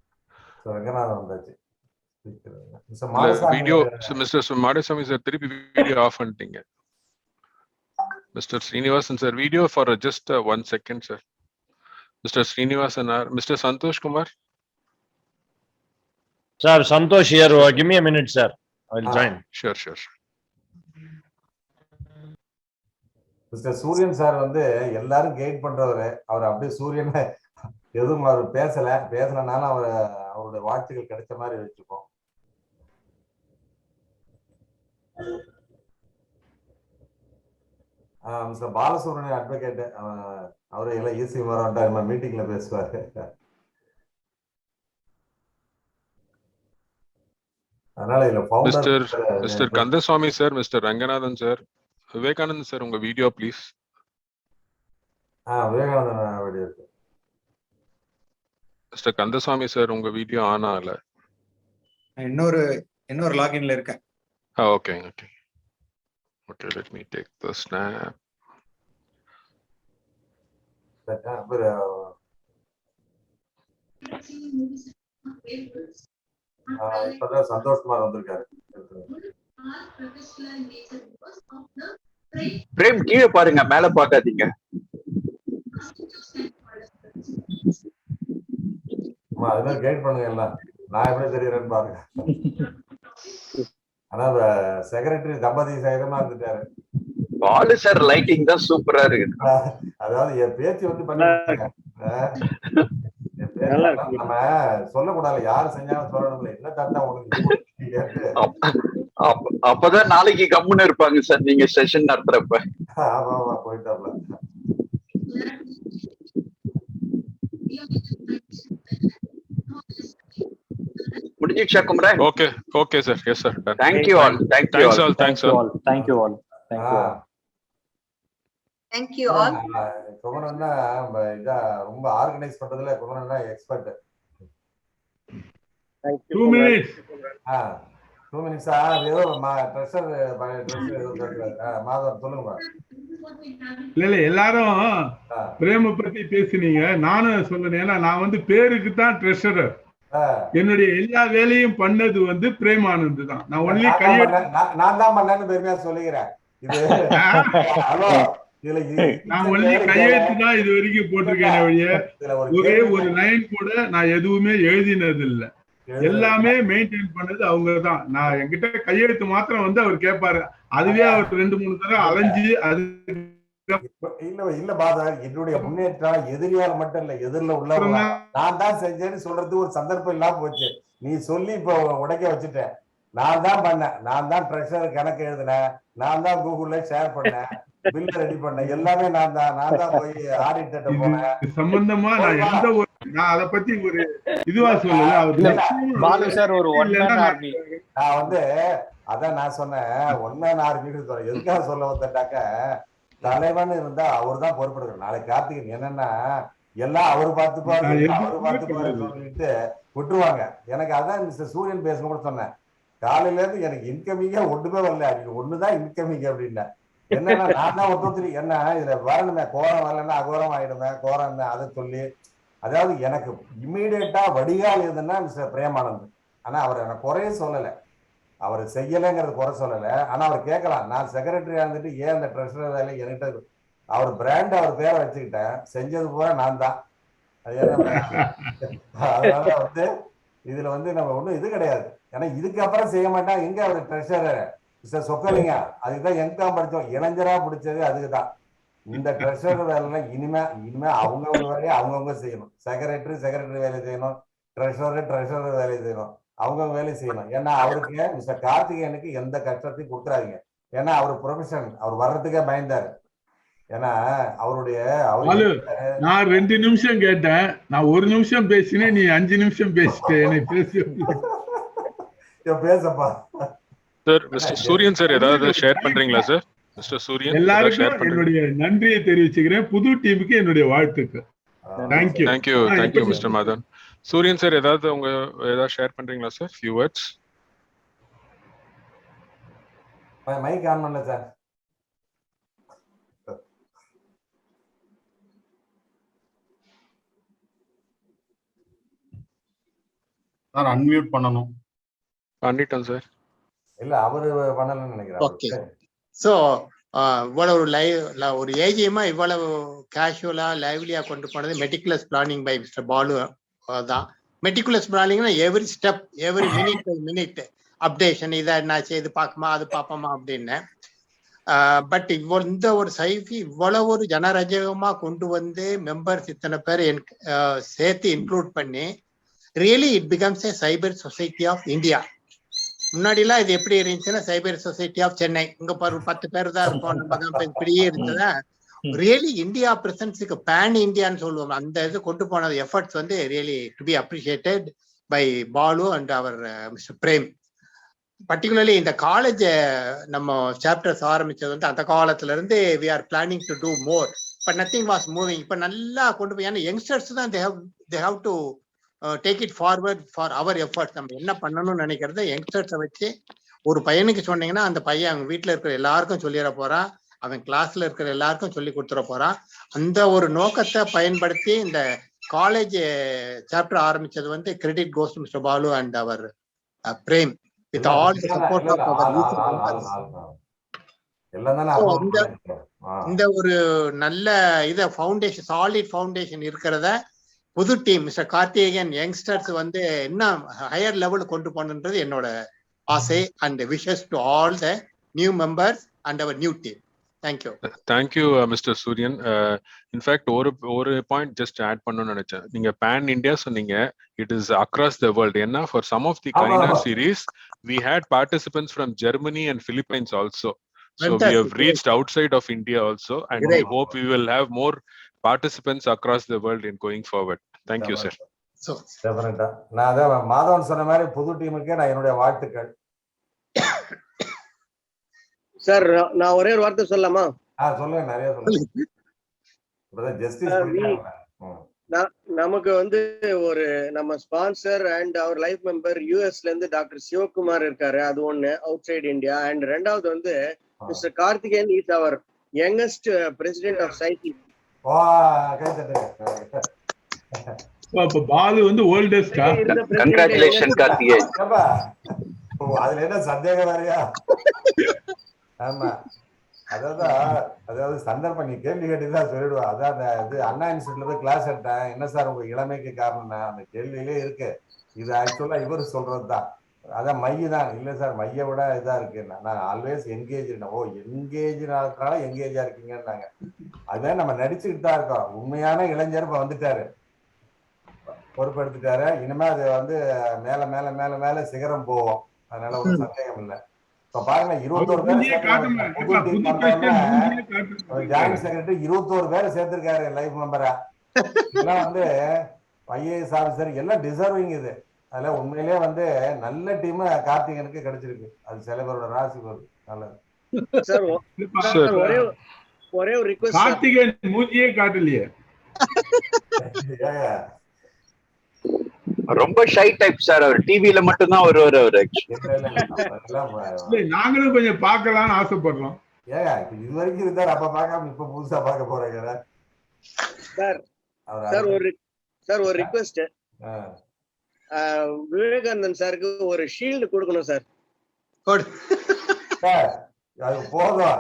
Video, Mr. Madaswamy sir, திருப்பி video off பண்ணிட்டீங்க. Mr. Srinivasan sir, video for just 1 second sir. Mr. Srinivasan or Mr. Santosh Kumar. Sir, Santosh here. Give me a minute, sir. I'll join. Sure. Mister Suriyan sir வந்து எல்லாரும் guide பண்றவரு. அவர் அப்படியே சூரியன் எதுவும் அவர் பேசலனாலும் அவருடைய வாழ்த்துக்கள் கிடைச்ச மாதிரி வச்சுப்போம். மிஸ்டர் பாலசுப்ரமணியன் அட்வொகேட், அவரு எல்லாம் ஈஸி வர மீட்டிங்ல பேசுவாரு. அதனால இல்ல mister Kandaswamy sir, mister Ranganathan sir, Vivekanandan sir, உங்க வீடியோ ப்ளீஸ். விவேகானந்தன் வீடியோ இருக்கு. மிஸ்டர் கந்தசுவாமி சார், உங்க வீடியோ ஆன் ஆகல. இன்னொரு லாகின்ல இருக்கேன். Okay, let me take the snap. இப்பதான் சந்தோஷ் குமார் வந்திருக்காரு. பிரேம் கீழே பாருங்க, மேல பாக்காதீங்க. அது மாதிரி கைட் பண்ணுங்க எல்லாம். நான் எப்படி தெரியறேன்னு பாருங்க. ஆனா செக்ரட்டரி தம்பதி சைதமா இருந்துட்டாரு. பாலு சார் லைட்டிங் தான் சூப்பரா இருக்கு. அதாவது என் பேச்சு வந்து பண்ணிருக்காங்க. நம்ம சொல்லக்கூடாது, யாரு செஞ்சாலும் சொல்லணும்ல. என்ன தாத்தா உனக்கு அப்பதான் நாளைக்கு கம்முன்னு இருப்பாங்க சார் நீங்க செஷன் நடத்துறப்ப. ஆமா போயிட்டாப்ல. முடிஞ்சிச்சா Kumaran? Okay sir. Yes sir. Done. Thank you all. Thanks all. Thank you all. குமரன்னா இதா ரொம்ப ஆர்கனைஸ் பண்றதுல குமரன்னா எக்ஸ்பர்ட். 2 minutes. 2 minutes ஏதோ ட்ரெஷர் மாதவன் சொல்லுங்க. இல்ல எல்லாரும் பிரேம பத்தி பேசுனீங்க, நானும் சொல்லணும். ஏன்னா நான் வந்து பேருக்கு தான் ட்ரெஷரர். என்னுடைய எல்லா வேலையும் பண்ணது பிரேமானந்த் தான். நான் ஒன்லி நான் தான் பண்ணேன்னு பெருமையா சொல்லிக்கிறேன். நான் ஒன்லி கையெழுத்து தான் இது வரைக்கும் போட்டிருக்கேன் வழிய ஒரே ஒரு லைன் கூட நான் எதுவுமே எழுதினது இல்ல. எல்லாமே மெயின்டைன் பண்ணது அவங்க தான். நான் என்கிட்ட கையெழுத்து மாத்திரம் அவர் கேட்பாரு. அதுவே அவர் 2-3 தடவை அலைஞ்சு அது இல்ல பாதா, என்னுடைய முன்னேற்றம் எதிரியால் மட்டும் இல்ல, எதிரில உள்ளவங்க நான் தான் செஞ்சேன்னு சொல்றது ஒரு சந்தர்ப்பம் இல்லாம போச்சு. நீ சொல்லி இப்ப உடைக்க வச்சுட்டேன். நான் தான் பண்ணேன், நான் தான் ட்ரெஷர் கணக்கு எழுதினேன், நான் தான் கூகுள்ல ஷேர் பண்ணேன், பில் ரெடி பண்ணேன், எல்லாமே நான் தான் போய் ஆடிட் போனேன். சம்பந்தமா நான் அத பத்தி ஒரு இதுவா சொல்லல. பாலு சார் ஒரு ஒன் மேன் ஆர்மி. நான் அதான் நான் சொன்னேன் ஒன் மேன் ஆர்மின்னு சொல்றேன். எதுக்காக சொல்ல வந்தாக்க, தலைவன் இருந்தா அவர் தான் பொறுப்படுறாரு. நாளைக்கு கார்த்திகேயன் என்னன்னா எல்லாம் அவர் பார்த்துப்பாரு சொல்லிட்டு விட்டுருவாங்க. எனக்கு அதான் மிஸ்டர் சூரியன் பேச கூட சொன்னேன். காலையில இருந்து எனக்கு இன்கமிங்கா ஒண்ணுமே வரல, நீங்க ஒண்ணுதான் இன்கமிங் அப்படின்னா. என்னன்னா நான் தான் ஒருத்தர் என்ன இதுல வரணுமே, கோரம் வரலன்னா அகோரம் ஆயிடுமே, கோரம் அதை சொல்லி, அதாவது எனக்கு இம்மீடியட்டா வடிகால் எதுன்னா மிஸ்டர் பிரேமானந்த். ஆனா அவர் எனக்கு குறைய சொல்லலை, அவர் செய்யலைங்கிறது குறை சொல்லலை. ஆனா அவர் கேட்கலாம், நான் செக்ரட்டரியா இருந்துட்டு ஏன் அந்த ட்ரெஷரர் வேலை என்கிட்ட அவர் பிராண்ட் அவர் பேரை வச்சுக்கிட்டேன், செஞ்சது போல நான் தான். அதனால இதுல நம்ம ஒண்ணும் இது கிடையாது. ஏன்னா இதுக்கப்புறம் செய்ய மாட்டான். எங்க அவர் ட்ரெஷரர் மிஸ்டர் சொக்கலிங்க, அதுக்குதான் எங்காம் படிச்சோம், இளைஞரா பிடிச்சது அதுக்குதான். இந்த ட்ரெஷரர் வேலை இனிமே அவங்கவுங்க வேலையை அவங்கவுங்க செய்யணும். செக்ரட்டரி வேலை செய்யணும், ட்ரெஷரர் வேலை செய்யணும், அவங்க வேலை செய்யணும். ஏன்னா அவருக்கு மிஸ்டர் கார்த்திகேயனுக்கு எந்த கஷ்டத்தையும் கொடுத்துறாதீங்க. ஏன்னா அவர் ப்ரொஃபஷன், அவர் வர்றதுக்கே பயந்தாரு. ஏன்னா நான் 2 நிமிஷம் கேட்டேன், நான் 1 நிமிஷம் பேசினேன், நீ 5 நிமிஷம் பேசிட்டேன். பேசப்பா சார். மிஸ்டர் சூரியன் சார் ஏதாவது ஷேர் பண்றீங்களா சார்? மிஸ்டர் சூரியன், எல்லாருக்கும் என்னுடைய நன்றியை தெரிவிச்சுக்கிறேன். புது டீமுக்கு என்னுடைய வாழ்த்துக்கள். Thank you mister Madhavan. Suriyan sir ஏதாவது ஷேர் பண்றீங்களா sir? Few words. Mic on பண்ணல சார். சார் அன்மியூட் பண்ணணும். பண்ணிட்டோம் சார். இல்ல அவரு பண்ணலன்னு நினைக்கிறேன். ஓகே. சோ இவ்வளவு ஒரு ஏஜிஎம்மா இவ்வளவு கேஷுவலா லைவ்லியா கொண்டு போனது meticulous planning by mister Balu தான். மெட்டிகுலஸ் பிளானிங்னா every step, every minute updation, இதை என்னாச்சு, இது பார்க்குமா, அது பார்ப்போமா அப்படின்னு. பட் இந்த ஒரு சைஃபி இவ்வளவு ஒரு ஜனரஞ்சகமா கொண்டு வந்து மெம்பர்ஸ் இத்தனை பேர் சேர்த்து இன்க்ளூட் பண்ணி really it becomes a cyber society of India. முன்னாடிலாம் இது எப்படி இருந்துச்சுன்னா சைபர் சொசைட்டி ஆஃப் சென்னை, இங்க 10 பேர் தான் இருப்போம், நம்ம தான் இப்படியே இருந்ததா. ரியலி இந்தியா பிரசன்ஸுக்கு பேன் இந்தியான்னு சொல்லுவோம். அந்த இது கொண்டு போனது efforts really to be appreciated by Balu and our mister Prem. Particularly இந்த காலேஜ் நம்ம சாப்டர்ஸ் ஆரம்பிச்சது அந்த காலத்துல இருந்து we are planning to do more. But nothing was moving. இப்ப நல்லா கொண்டு போய், ஏன்னா யங்ஸ்டர்ஸ் தான் they have to take it forward for our efforts. நம்ம என்ன பண்ணணும்னு நினைக்கிறத யங்ஸ்டர்ஸை வச்சு ஒரு பையனுக்கு சொன்னீங்கன்னா அந்த பையன் அவங்க வீட்டுல இருக்கிற எல்லாருக்கும் சொல்லிட போறான், அவன் கிளாஸ்ல இருக்கிற எல்லாருக்கும் சொல்லி கொடுத்துட போறான். அந்த ஒரு நோக்கத்தை பயன்படுத்தி இந்த காலேஜ் சாப்டர் ஆரம்பிச்சது credit goes to mister Balu and our Prem with all the support of our இந்த ஒரு நல்ல ஃபவுண்டேஷன், சாலிட் ஃபவுண்டேஷன் இருக்கிறத புது டீம் மிஸ்டர் கார்த்திகேயன் யங்ஸ்டர்ஸ் இன்னும் ஹையர் லெவல் கொண்டு போகணுன்றது என்னோட ஆசை. And wishes to all the new members and our new team. Thank you mister Suriyan. In fact ஒரு பாயிண்ட் ஜஸ்ட் ஆட் பண்ணணும்னு நினைச்சேன். நீங்க பேன் இந்தியா சொன்னீங்க, it is across the world. ஏன்னா ஃபார் சம் ஆஃப் தி கலினா series we had participants from Germany and Philippines also. So we have reached outside of India also, and we hope we will have more participants across the world in going forward. Thank you, sir. So definitely நான் அத மாதவன் சொன்ன மாதிரி புது டீமுக்கே நான் என்னுடைய வாழ்த்துக்கள். Sir நான் ஒரே ஒரு வார்த்தை சொல்லலாமா? சொல்லுங்க, நிறைய சொல்லுங்க. பிரதர் ஜஸ்டிஸ் நமக்கு வந்து ஒரு நம்ம sponsor and our life member யூஎஸ்ல இருந்து டாக்டர் சிவகுமார் இருக்காரு, அது ஒண்ணு அவுட் சைட் இந்தியா. அண்ட் ரெண்டாவது வந்து மிஸ்டர் கார்த்திகேயன் இஸ் அவர் யங்கஸ்ட் பிரசிடென்ட் ஆஃப் சைசி. அப்ப பாலு வந்து ஓல்டஸ்டா? கங்க்ராச்சுலேஷன் கார்த்திகேயன். அதுல என்ன சந்தேகம் வேறையா? ஆமா, அதாவது சந்தர்ப்பம் நீ கேள்வி கேட்டுதான் சொல்லிடுவா. அதான் இது அண்ணா இன்ஸ்டியூட்ல போய் கிளாஸ் எடுத்தேன். என்ன சார் உங்க இளமைக்கு காரணம்னா அந்த கேள்வியிலே இருக்கு. இது ஆக்சுவலா இவர் சொல்றதுதான். அதான் மைய தான். இல்ல சார், மைய விட இதா இருக்கு. நான் ஆல்வேஸ் என்கேஜ். ஓ, என்கேஜ்னால என்கேஜா இருக்கீங்கன்னாங்க. அதான் நம்ம நடிச்சுக்கிட்டு தான் இருக்கோம். உண்மையான இளைஞர் இப்ப வந்துட்டாரு, பொறுப்பெடுத்துட்டாரு. இனிமே அது வந்து மேல மேல மேல மேல சிகரம் போவோம். அதனால ஒரு சந்தேகம் இல்லை. இப்ப பாருங்க, 21 பேர் ஜாயிண்ட் செக்ரட்டரி 21 பேரை சேர்த்திருக்காரு லைஃப் மெம்பரா. இதெல்லாம் வந்து ஐஏஎஸ் ஆபிசர் எல்லாம் டிசர்விங். இது அதுல உண்மையிலேயே வந்து நல்ல டீம் கார்த்திகனுக்கு கிடைச்சிருக்கு. அது சில பேரோட ராசி வருது. நல்லது சார். ஒரே ஒரு ரிக்வெஸ்ட். கார்த்திகேயன் மூஞ்சியே காட்டலையே. ரொம்ப ஷை டைப் சார். அவர் டிவில மட்டும் தான் வருவார். அவர் நாங்களும் கொஞ்சம் பார்க்கலாம்னு ஆசைப்படுறோம். இது வரைக்கும் இருந்தார், அப்ப பார்க்காம இப்ப புதுசா பார்க்க போறேங்க. சார் ஒரு ரிக்வெஸ்ட். விவேகானந்தன் சாருக்கு ஒரு ஷீல்டு கொடுக்கணும் சார். அது போதும்,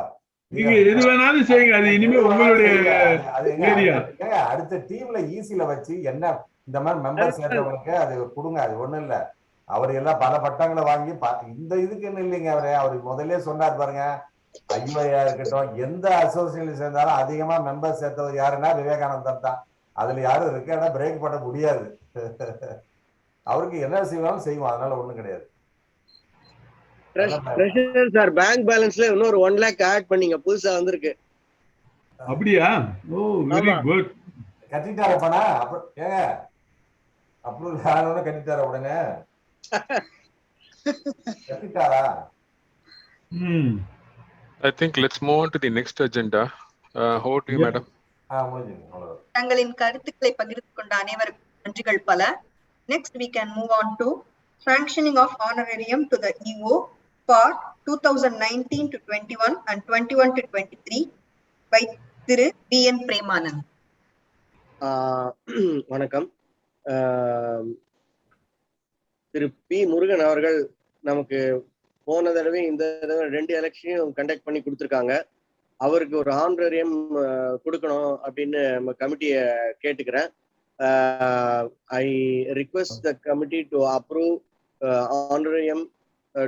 நீங்க எது வேணாலும் செய்யுங்க. அது இனிமே உங்களுடைய ஏரியா. அடுத்த டீம்ல ஈஸில வச்சு என்ன இந்த மாதிரி மெம்பர் சேர்ந்தவங்களுக்கு அது கொடுங்க. அது ஒண்ணும் இல்ல. அவர் எல்லாம் பல பட்டங்களை வாங்கி இந்த இதுக்கு என்ன இல்லைங்க. அவர் முதல்ல சொன்னார் பாருங்க, ஐயா இருக்கட்டும், எந்த அசோசியேஷன் சேர்ந்தாலும் அதிகமா மெம்பர் சேர்த்தவர் யாருன்னா விவேகானந்தர் தான். அதுல யாரும் ரெக்கார்டா பிரேக் பண்ண முடியாது. அவருக்கு என்ன செய்வாலும் செய்வோம். அதனால ஒண்ணும் கிடையாது. சார், பேங்க் பேலன்ஸ்ல இன்னொரு 1 lakh ஆட் பண்ணீங்க, புதுசா வந்திருக்கு. அப்படியா? ஓ, வெரி குட். கட்டிட்டார பணா? ஏங்க அப்ரூவல் ஆனோட கட்டிட்டார உடனே? கட்டிட்டாரா? I think let's move on to the next agenda. Over to you, madam. தங்களின் கருத்துக்களை பகிர்ந்து கொண்ட அனைவருக்கும் நன்றிகள் பல. Next we can move on to sanctioning of honorarium to the EO for 2019 to 21 and 21 to 23 by Thiru BN Premanand. வணக்கம். திரு B Murugan அவர்கள் நமக்கு போன தடவை இந்த தடவை 2 எலெக்ஷனையும் கண்டக்ட் பண்ணி கொடுத்துருக்காங்க. அவருக்கு ஒரு ஹானரரியம் கொடுக்கணும் அப்படின்னு நம்ம கமிட்டியை கேட்டுக்கிறேன். I request the committee to approve honorarium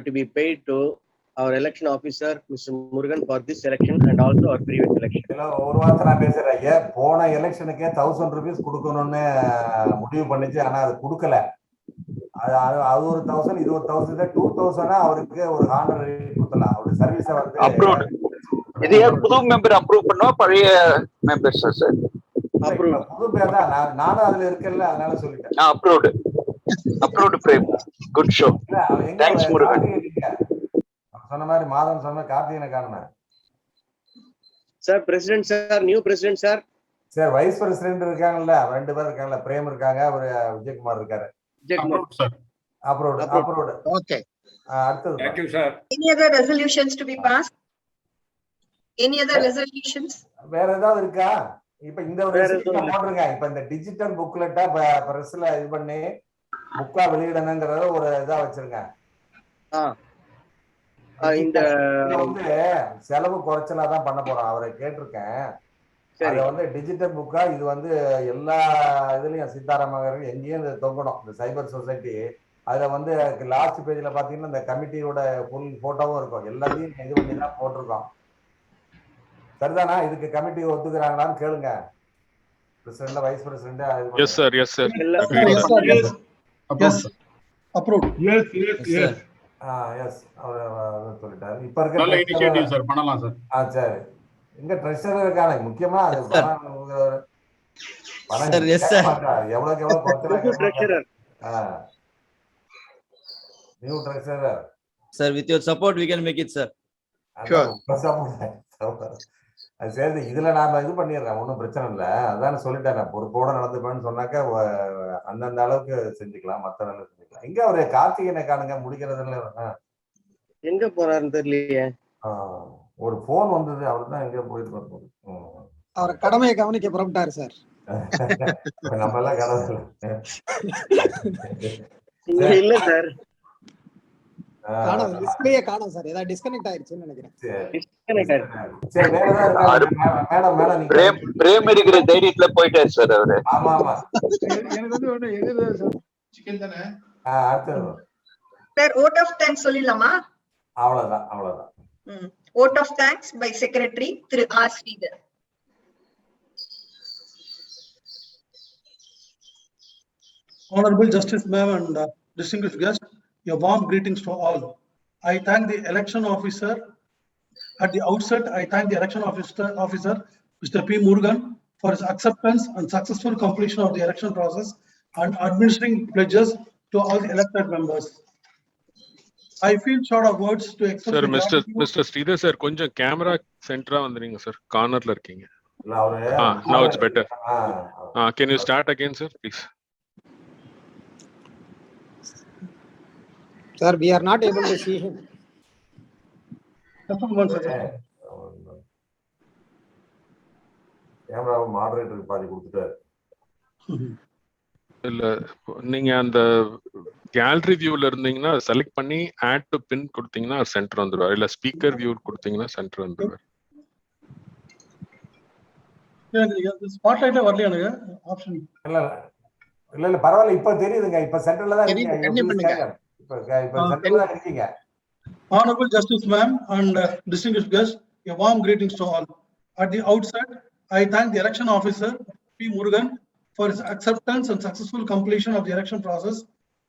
to be paid to our election officer Mr. Murugan for this election and also our previous election. ஒரு வார்த்தை நான் பேசுறேன். போன எலெக்ஷனுக்கே 1000 rupees கொடுக்கணும்னு முடிவு பண்ணிச்சு. ஆனா அது கொடுக்கல. அது ஒரு 1000, இது ஒரு 1000, 2000 அவருக்கு ஒரு ஹானரரி கொடுத்தலாம். அவருடைய சர்வீஸ வந்து அப்ரூவ்ட். இது யார் புது மெம்பர் அப்ரூவ் பண்ணா பழைய மெம்பர்ஸ் சார்? அப்ரூவ்ட். புது பேர் தான். நானும் அதுல இருக்கேன்ல, அதனால சொல்லிட்டேன். Approved Prem. Good show. Thanks Murugan. சொன்ன மாதிரி மாதம் சொன்ன கார்த்திகேயனை காணுமே sir. President sir, new president sir. Sir vice president இருக்காங்கல்ல, 2 பேர் இருக்காங்கல்ல. பிரேம் இருக்காங்க, ஒரு விஜயகுமார் இருக்காரு. அப்ரூவ்ட். ஓகே. அடுத்து Thank you sir. Any other resolutions to be passed? Any other resolutions? வேற ஏதாவது இருக்கா? இப்ப இந்த ஒரு போடுறீங்க. இப்ப இந்த டிஜிட்டல் புக்லெட்டா பிரஸ்ல இது பண்ணி புக்கா வெளியிடணுங்கிறத ஒரு இதா வச்சிருங்க. இந்த வந்து செலவு குறைச்சலா தான் பண்ண போறோம். அவரை கேட்டிருக்கேன். அது வந்து டிஜிட்டல் புக்கா இது வந்து எல்லா இதுலயும் சீதாராமன் எங்கேயும் தொங்கணும். இந்த சைபர் சொசைட்டி அதுல வந்து லாஸ்ட் பேஜ்ல பாத்தீங்கன்னா இந்த கமிட்டியோட ஃபுல் போட்டோவும் இருக்கும். எல்லாத்தையும் இது பண்ணி தான் போட்டிருக்கோம். சரிதானா? இதுக்கு கமிட்டி ஒத்துக்கிறாங்களான்னு கேளுங்க. President, vice president. Yes sir, yes sir. Yes அவர் சொல்லிட்டாரு. இப்ப இருக்க நல்ல இனிஷியேட்டிவ் சார், பண்ணலாம் சார். சரி. இங்க ட்ரெஷரர் இருக்காங்க. முக்கியமா அது எவ்வளவுக்கு எவ்வளவு குறைச்சலாம். New treasurer. Sir, with your support we can make it sir. Sure. அது சரி, இதுல நாம இது பண்ணிடுறேன், ஒன்றும் பிரச்சனை இல்லை. அதான் சொல்லிட்டேன், நான் பொறுப்போட நடந்துப்பேன்னு சொன்னாக்க அந்தந்த அளவுக்கு செஞ்சுக்கலாம், மற்ற அளவுக்கு செஞ்சுக்கலாம். எங்க அவரு கார்த்திகேயனை காணுங்க, முடிக்கிறதுல எங்க போறாருன்னு தெரியலையே. ஒரு போன் வந்தது, அவர் தான் எங்க போயிட்டு வரும்போது அவர் கடமையை கவனிக்க புறப்பட்டாரு சார். நம்ம எல்லாம் கடமை இல்ல சார், காணோம், டிஸ்பிளேயே காணோம் சார். ஏதாவது டிஸ்கனெக்ட் ஆயிருச்சுன்னு நினைக்கிறேன். சரி, வேற ஏதாவது மேடம் மேடம் பிரேம் இருக்கிற தைரியத்துல போயிட்டாரு சார் அவரு. ஆமா ஆமா, எனக்கு வந்து ஒண்ணு எது சார் சிக்கன் தானே. அடுத்தது சார் vote of thanks சொல்லிடலாமா? அவ்வளவுதான் அவ்வளவுதான். vote of thanks by secretary Thiru R Sridhar. Honorable Justice Ma'am and distinguished guests, your warm greetings to all. I thank the election officer. At the outset, I thank the election officer, Mr. P. Murugan, for his acceptance and successful completion of the election process and administering pledges to all the elected members. I feel short of words to express. Sir, Mr. Sridhar sir, கொஞ்சம் camera சென்டரா வந்துறீங்க sir, கார்னர்ல இருக்கீங்க. Now it's better. Can you start again, sir, please? Sir, we are not able to see him. Camera மாடரேட்டருக்கு பாதி கொடுத்துட்டாரு. இல்ல, நீங்க அந்த gallery வியூல இருந்தீங்கன்னா செலக்ட் பண்ணி ஆட் டு பின் கொடுத்தீங்கன்னா சென்டர் வந்துருவார். இல்ல ஸ்பீக்கர் வியூ கொடுத்தீங்கன்னா சென்டர் வந்துருவார். ஸ்பாட்லைட்டே வரலையா எனக்கு ஆப்ஷன்? இல்ல இல்ல இல்ல பரவாயில்ல, இப்ப தெரியுதுங்க. இப்ப சென்டர்ல தான் இருக்கீங்க. இப்ப சென்டர்ல தான் இருக்கீங்க. Honorable Justice Ma'am and distinguished guests, a warm greetings to all. At the outset, I thank the election officer, P. Murugan, for his acceptance and successful completion of the election process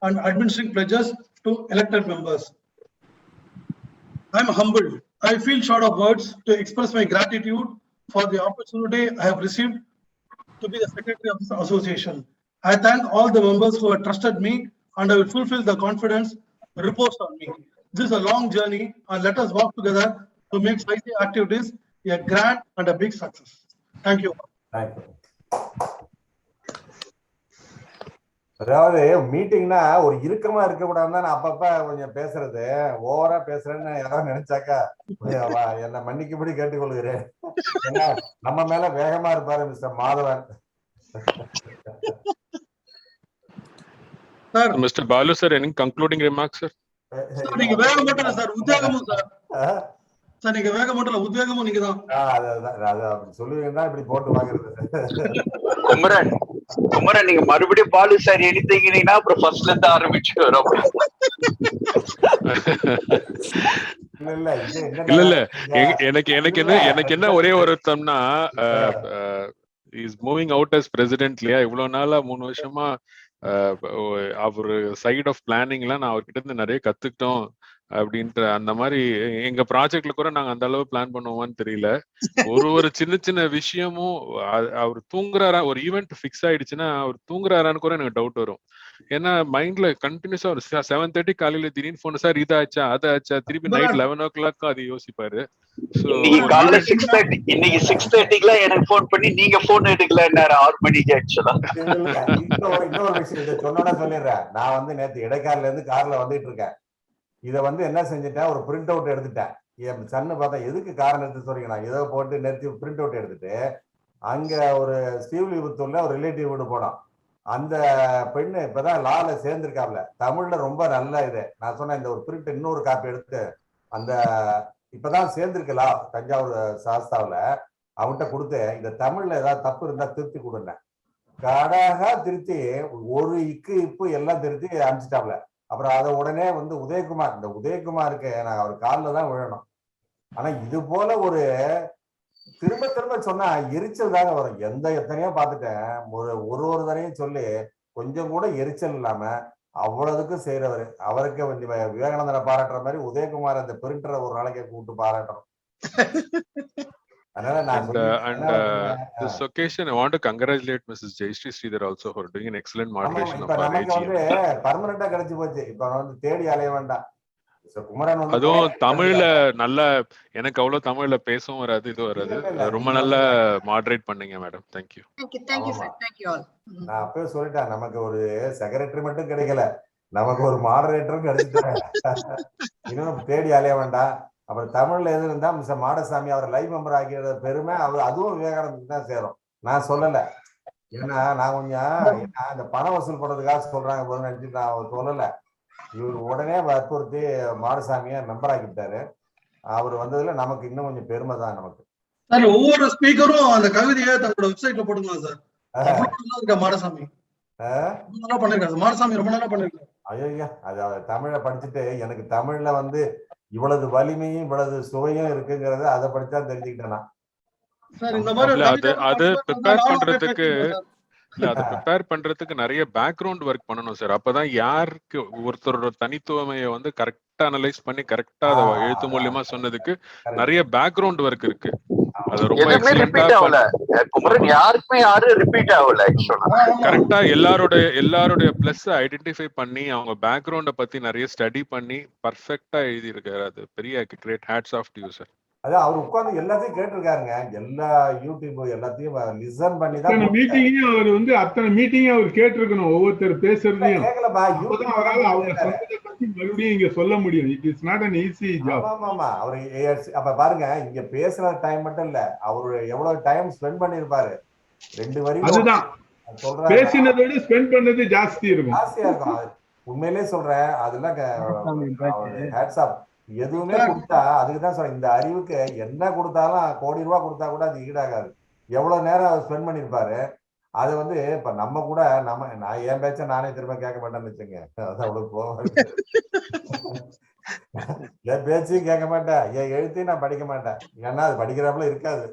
and administering pledges to elected members. I am humbled. I feel short of words to express my gratitude for the opportunity I have received to be the secretary of this association. I thank all the members who have trusted me, and I will fulfill the confidence reposed on me. This is a long journey, and let us work together to make CySi activities a grand and a big success. Thank you. Thank you. அதாவது மீட்டிங்னா ஒரு இறுக்கமா இருக்கக்கூடாதுன்னு நான் அப்பப்ப கொஞ்சம் பேசுறது, ஓவரா பேசுறேன்னு யாராவது நினைச்சாக்கா என்ன மன்னிக்கும்படி கேட்டுக்கொள்கிறேன். ஏன்னா நம்ம மேல வேகமா இருப்பாரு mister Madhavan. Mr. Balu sir, any concluding remarks, sir? நீங்க வேகம் மட்டும் இல்ல சார், உத்வேகமும் சார். சார் நீங்க வேகம் மட்டும் இல்ல, உத்வேகமும் நீங்க தான். அப்படி சொல்லுவீங்கன்னா இப்படி போட்டு வாங்குறது. குமரன் நீங்க மறுபடியும் பாலு சார் எழுதிங்கன்னா அப்புறம் ஃபர்ஸ்ட்ல இருந்து ஆரம்பிச்சு வரும். இல்ல எனக்கு என்ன ஒரே ஒரு அர்த்தம்னா, is moving out as president இல்லையா? இவ்வளவு நாளா 3 வருஷமா அவரு சைட் ஆஃப் பிளானிங் எல்லாம் நான் அவர்கிட்ட இருந்து நிறைய கத்துக்கிட்டோம் அப்படின்ற அந்த மாதிரி. எங்க ப்ராஜெக்ட்ல கூட நாங்க அந்த அளவு பிளான் பண்ணுவோமான்னு தெரியல. ஒரு சின்ன சின்ன விஷயமும் அவர் தூங்குறாரா, ஒரு ஈவெண்ட் ஃபிக்ஸ் ஆயிடுச்சுன்னா அவர் தூங்குறாரான்னு கூட எனக்கு டவுட் வரும். ஏன்னா மைண்ட்ல கண்டினியூஸா ஒரு 7:30 காலையில திடீர்னு போன், சார் இதாச்சா அதாச்சா, திருப்பி நைட் 11 o'clock அது யோசிப்பாரு. காலைல 6:30 இன்னைக்கு 6:30 எனக்கு போன் பண்ணி நீங்க போன் எடுக்கல 6 மணிக்கு ஆக்சுவலா. இன்னொரு விஷயம் இதை சொன்னா சொல்லிடுறேன். நான் வந்து நேற்று இடைக்காரில இருந்து கார்ல வந்துட்டு இருக்கேன். இதை வந்து என்ன செஞ்சுட்டேன், ஒரு பிரிண்ட் அவுட் எடுத்துட்டேன். என் சன்னு பார்த்தா எதுக்கு காரணம் எடுத்து சொல்றீங்க, நான் ஏதோ போட்டு நேற்று பிரிண்ட் அவுட் எடுத்துட்டு அங்க ஒரு ஸ்ரீவில்லிபுத்தூர்ல ஒரு ரிலேட்டிவ் வீடு போனோம். அந்த பெண்ணு இப்பதான் லால சேர்ந்திருக்காப்ல, தமிழ்ல ரொம்ப நல்ல இது. நான் சொன்னேன் இந்த ஒரு பிரிண்ட் இன்னொரு காப்பி எடுத்து அந்த இப்பதான் சேர்ந்திருக்கலா தஞ்சாவூர் சாஸ்தாவில அவன்கிட்ட கொடுத்து, இந்த தமிழ்ல ஏதாவது தப்பு இருந்தா திருத்தி கொடுங்க. கடாகா திருத்தி ஒரு இக்கு இப்பு எல்லாம் திருத்தி அனுப்பிச்சிட்டாப்ல. அப்புறம் அதை உடனே வந்து உதயகுமார், இந்த உதயகுமாருக்கு நான் அவர் காலில் தான் விழணும். ஆனா இது போல ஒரு திரும்ப திரும்ப சொன்னா எரிச்சல் தாங்க வரும். எத்தனையோ பார்த்துட்டேன். ஒரு தடையும் சொல்லி கொஞ்சம் கூட எரிச்சல் இல்லாம அவ்வளவுக்கும் செய்யறவரு. அவருக்கு விவேகானந்தனை பாராட்டுற மாதிரி உதயகுமார் அந்த பிரிண்டரை ஒரு நாளைக்கு கூப்பிட்டு பாராட்டணும். This occasion, I want to congratulate Mrs. Jayashree Sridhar also for doing an excellent moderation of our AGM. பர்மனண்டா கிடைச்சு போச்சு. இப்ப வந்து தேடி அலைய வேண்டாம். குமரன் வந்து அதுவும் தமிழ்ல நல்லா, எனக்கு அவ்வளவு தமிழ்ல பேசவும் வராது, இது வராது. ரொம்ப நல்லா மாடரேட் பண்ணீங்க madam. Thank you. Thank you sir. Thank you all. நான் அப்பவே சொல்லிட்டேன், நமக்கு ஒரு செக்ரட்டரி மட்டும் கிடைக்கல, நமக்கு ஒரு மாடரேட்டரும் கிடைச்சிட்டாங்க. இன்னும் தேடி அலைய வேண்டாம். அப்புறம் தமிழ்ல எது இருந்தா மிஸ்டர் மாடசாமி அவர் லைவ் மெம்பர் ஆக்கிற பெருமை அதுவும் விவேகானந்துக்கு தான் சேரும். நான் சொல்லல, ஏன்னா நான் கொஞ்சம் இந்த பணம் வசூல் பண்றதுக்காக சொல்றாங்க போது நினைச்சு நான் சொல்லல. இவர் உடனே வற்புறுத்தி மாடசாமியை மெம்பர் ஆக்கிட்டாரு. அவர் வந்ததுல நமக்கு இன்னும் கொஞ்சம் பெருமை தான் நமக்கு. சார் ஒவ்வொரு ஸ்பீக்கரும் அந்த கவிதையை தன்னோட வெப்சைட்ல போட்டுக்கலாம் சார். மாடசாமி நல்லா பண்ணிருக்காரு. மாடசாமி ரொம்ப நல்லா பண்ணிருக்காரு. ஐயா, அது தமிழை படிச்சுட்டு எனக்கு தமிழ்ல வந்து இவ்வளவு வலிமையும் இவ்வளவு சுவையும் இருக்குங்கிறத அதை படிச்சா தெரிஞ்சுக்கிட்டேன் நான். அது ப்ரிப்பேர் பண்றதுக்கு இல்ல, அதை ப்ரிப்பேர் பண்றதுக்கு நிறைய பேக்ரவுண்ட் ஒர்க் பண்ணணும் சார். அப்பதான் யாருக்கு ஒருத்தரோட தனித்துவமையை வந்து கரெக்டா அனலைஸ் பண்ணி கரெக்டா அதை எழுத்து மூலியமா சொன்னதுக்கு நிறைய பேக்ரவுண்ட் ஒர்க் இருக்கு. அது ரொம்ப எக்ஸலென்ட்டா யாருக்குமே யாரும் ரிப்பீட் ஆகல. கரெக்டா எல்லாருடைய பிளஸ் ஐடென்டிஃபை பண்ணி அவங்க பேக்ரவுண்ட பத்தி நிறைய ஸ்டடி பண்ணி பர்ஃபெக்ட்டா எழுதி இருக்காரு. அது பெரிய great hats off to you sir. அதான் அவர் உட்கார்ந்து எல்லாத்தையும் கேட்டிருக்காருங்க. எல்லா யூடியூப் எல்லாத்தையும் லிசன் பண்ணி தான் மீட்டிங்கையும் அவர் வந்து அத்தனை மீட்டிங்கையும் அவர் கேட்டிருக்கணும். ஒவ்வொருத்தர் பேசுறதையும் மறுபடியும் இங்க சொல்ல முடியும். It is not an easy job. ஆமா அவர் அப்ப பாருங்க, இங்க பேசுற டைம் மட்டும் இல்ல, அவரு எவ்வளவு டைம் ஸ்பெண்ட் பண்ணிருப்பாரு. 2 வரி அதுதான் சொல்றேன், பேசினதை விட ஸ்பெண்ட் பண்ணது ஜாஸ்தியா இருக்கும். உண்மையிலேயே சொல்றேன். அதெல்லாம் ஹேட்ஸ் ஆஃப். எதுவுமே கொடுத்தா அதுக்குதான் சொல்றேன், இந்த அறிவுக்கு என்ன கொடுத்தாலும் கோடி ரூபாய் கொடுத்தா கூட அது ஈடாகாது. எவ்வளவு நேரம் அவர் ஸ்பெண்ட் பண்ணிருப்பாரு. அது வந்து இப்ப நம்ம கூட நான் என் பேச்ச நானே திரும்ப கேட்க மாட்டேன்னு வச்சுங்க. அது அவ்வளவு போவாது. என் பேச்சையும் கேட்க மாட்டேன், என் எழுத்தையும் நான் படிக்க மாட்டேன். ஏன்னா அது படிக்கிறாப்புல இருக்காது,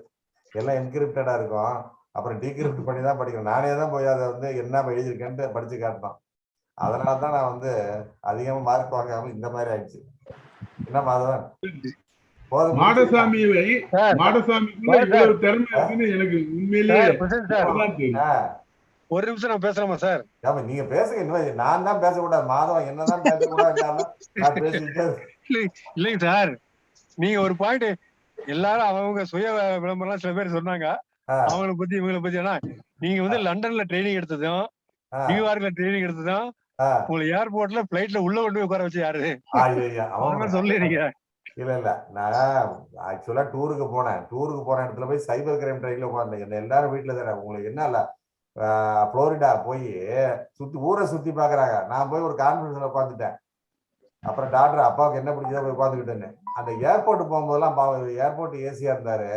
எல்லாம் என்கிரிப்டடா இருக்கும். அப்புறம் டீகிரிப்ட் பண்ணி தான் படிக்கணும். நானே தான் போய் அதை வந்து என்ன எழுதியிருக்கேன்ட்டு படிச்சு காட்டணும். அதனாலதான் நான் வந்து அதிகமா மார்க் வாங்காம இந்த மாதிரி ஆயிடுச்சு. என்ன மாதவன், மாடசாமியை இவ்வளவு திறமை இருக்குன்னு எனக்கு உண்மையிலேயே ஒரு நிமிஷம் நான் பேசலாமா சார்? நீங்க பேசுங்க. நான் தான் பேசக்கூடாது, மாதவன் என்னதான் பேசக்கூடாது. இல்லைங்க சார், நீங்க ஒரு பாயிண்ட் எல்லாரும் அவங்க சுய விளம்பரம் சில பேர் சொன்னாங்க, அவங்களை பத்தி இவங்களை பத்தி. ஆனா நீங்க வந்து லண்டன்ல ட்ரைனிங் எடுத்ததும் நியூயார்க்ல ட்ரைனிங் எடுத்ததும் உங்களை ஏர்போர்ட்ல பிளைட்ல உள்ள கொண்டு போய் உட்கார வச்சு யாரு சொல்லிருக்கீங்க? இல்ல நான் ஆக்சுவலா டூருக்கு போன இடத்துல போய் சைபர் கிரைம் ட்ரைன்ல உட்கார்ந்தேன். என்ன எல்லாரும் வீட்டுல தானே, உங்களுக்கு என்ன இல்ல புளோரிடா போய் ஊரை சுத்தி பாக்குறாங்க. நான் போய் ஒரு கான்ஃபரன்ஸ்ல உட்காந்துட்டேன். அப்புறம் டாக்டர் அப்பாவுக்கு என்ன பிடிச்சதோ போய் உட்காந்துக்கிட்டேன்னு. அந்த ஏர்போர்ட் போகும்போதெல்லாம் பாவம், ஏர்போர்ட் ஏசியா இருந்தாரு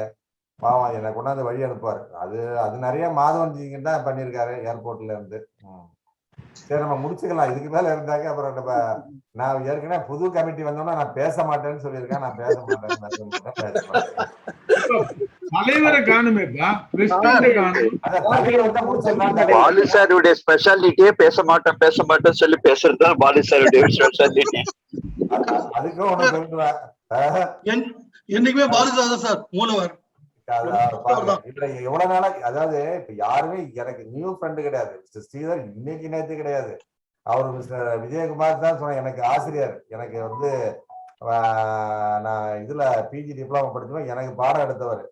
பாவம், என்னை கொண்டாந்து வழி அனுப்புவாரு. அது நிறைய மாதவன் தான் பண்ணிருக்காரு ஏர்போர்ட்ல இருந்து. சரி, நம்ம முடிச்சுக்கலாம். இதுக்கு மேல இருந்தாங்க அப்புறம் நம்ம நான் ஏற்கனவே புது கமிட்டி வந்தோம்னா நான் பேச மாட்டேன்னு சொல்லியிருக்கேன். நான் பேச மாட்டேன். தலைவரை காணுமே, பாலு சாருடைய ஸ்பெஷாலிட்டியே பேச மாட்டேன் சொல்லி பேசுறதுதான் பாலு சாருடைய ஸ்பெஷாலிட்டி. அதுக்கும் ஒண்ணு சொல்லுவேன், என்னைக்குமே பாலு சார் மூலவர். எவ்வளவு நாளா, அதாவது இப்ப யாருமே எனக்கு நியூ ஃப்ரெண்டு கிடையாது. ஸ்ரீதர் இன்னைக்கு நேற்று கிடையாது. அவரு மிஸ்டர் விஜயகுமார் தான் சொன்ன எனக்கு ஆசிரியர். எனக்கு வந்து நான் இதுல பிஜி டிப்ளமோ படிச்சோம், எனக்கு பாடம் எடுத்தவர்.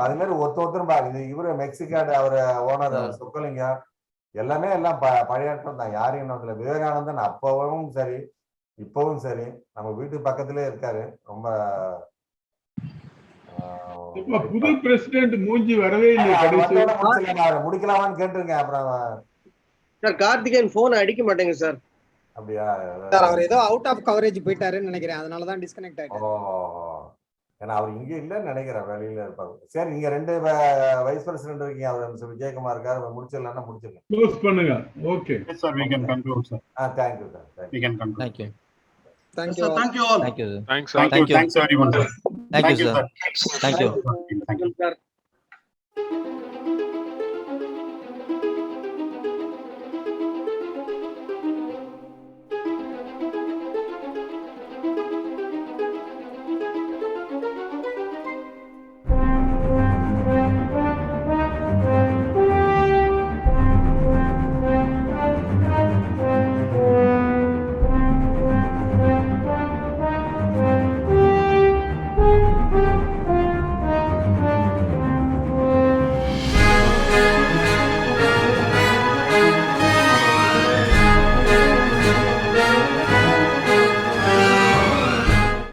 அது மாதிரி ஒருத்தரும் பாரு, இவரு மெக்சிகாடு அவரு ஓனர் சொக்கலிங்கம் எல்லாமே எல்லாம் பழையாட்டம் தான். யாரையும் அதுல விவேகானந்தன் அப்பவும் சரி இப்பவும் சரி நம்ம வீட்டு பக்கத்திலே இருக்காரு. ரொம்ப புது பிரசிடென்ட் மூஞ்சி வரவே இல்லை. முடிக்கலாமான்னு கேட்டுருங்க. அப்புறம் சார் கார்த்திகேயன் போன் அடிக்க மாட்டேங்க சார். அப்படியா சார், அவர் ஏதோ அவுட் ஆஃப் கவரேஜ் போயிட்டாருன்னு நினைக்கிறேன், அதனால தான் டிஸ்கனெக்ட் ஆயிட்டாரு. ஏன்னா அவர் இங்க இல்லன்னு நினைக்கிறேன், வெளியில இருப்பாரு. சரி, நீங்க 2 வைஸ் பிரசிடென்ட் இருக்கீங்க, அவர் விஜயகுமார் இருக்காரு. முடிச்சிடலாம், முடிச்சிடலாம். க்ளோஸ் பண்ணுங்க. Okay sir, we can conclude sir. Thank you sir. We can conclude. Thank you. Thank you. Thank you all. Thank you. Thanks everyone sir. Thank you sir. Thank you. Thank you.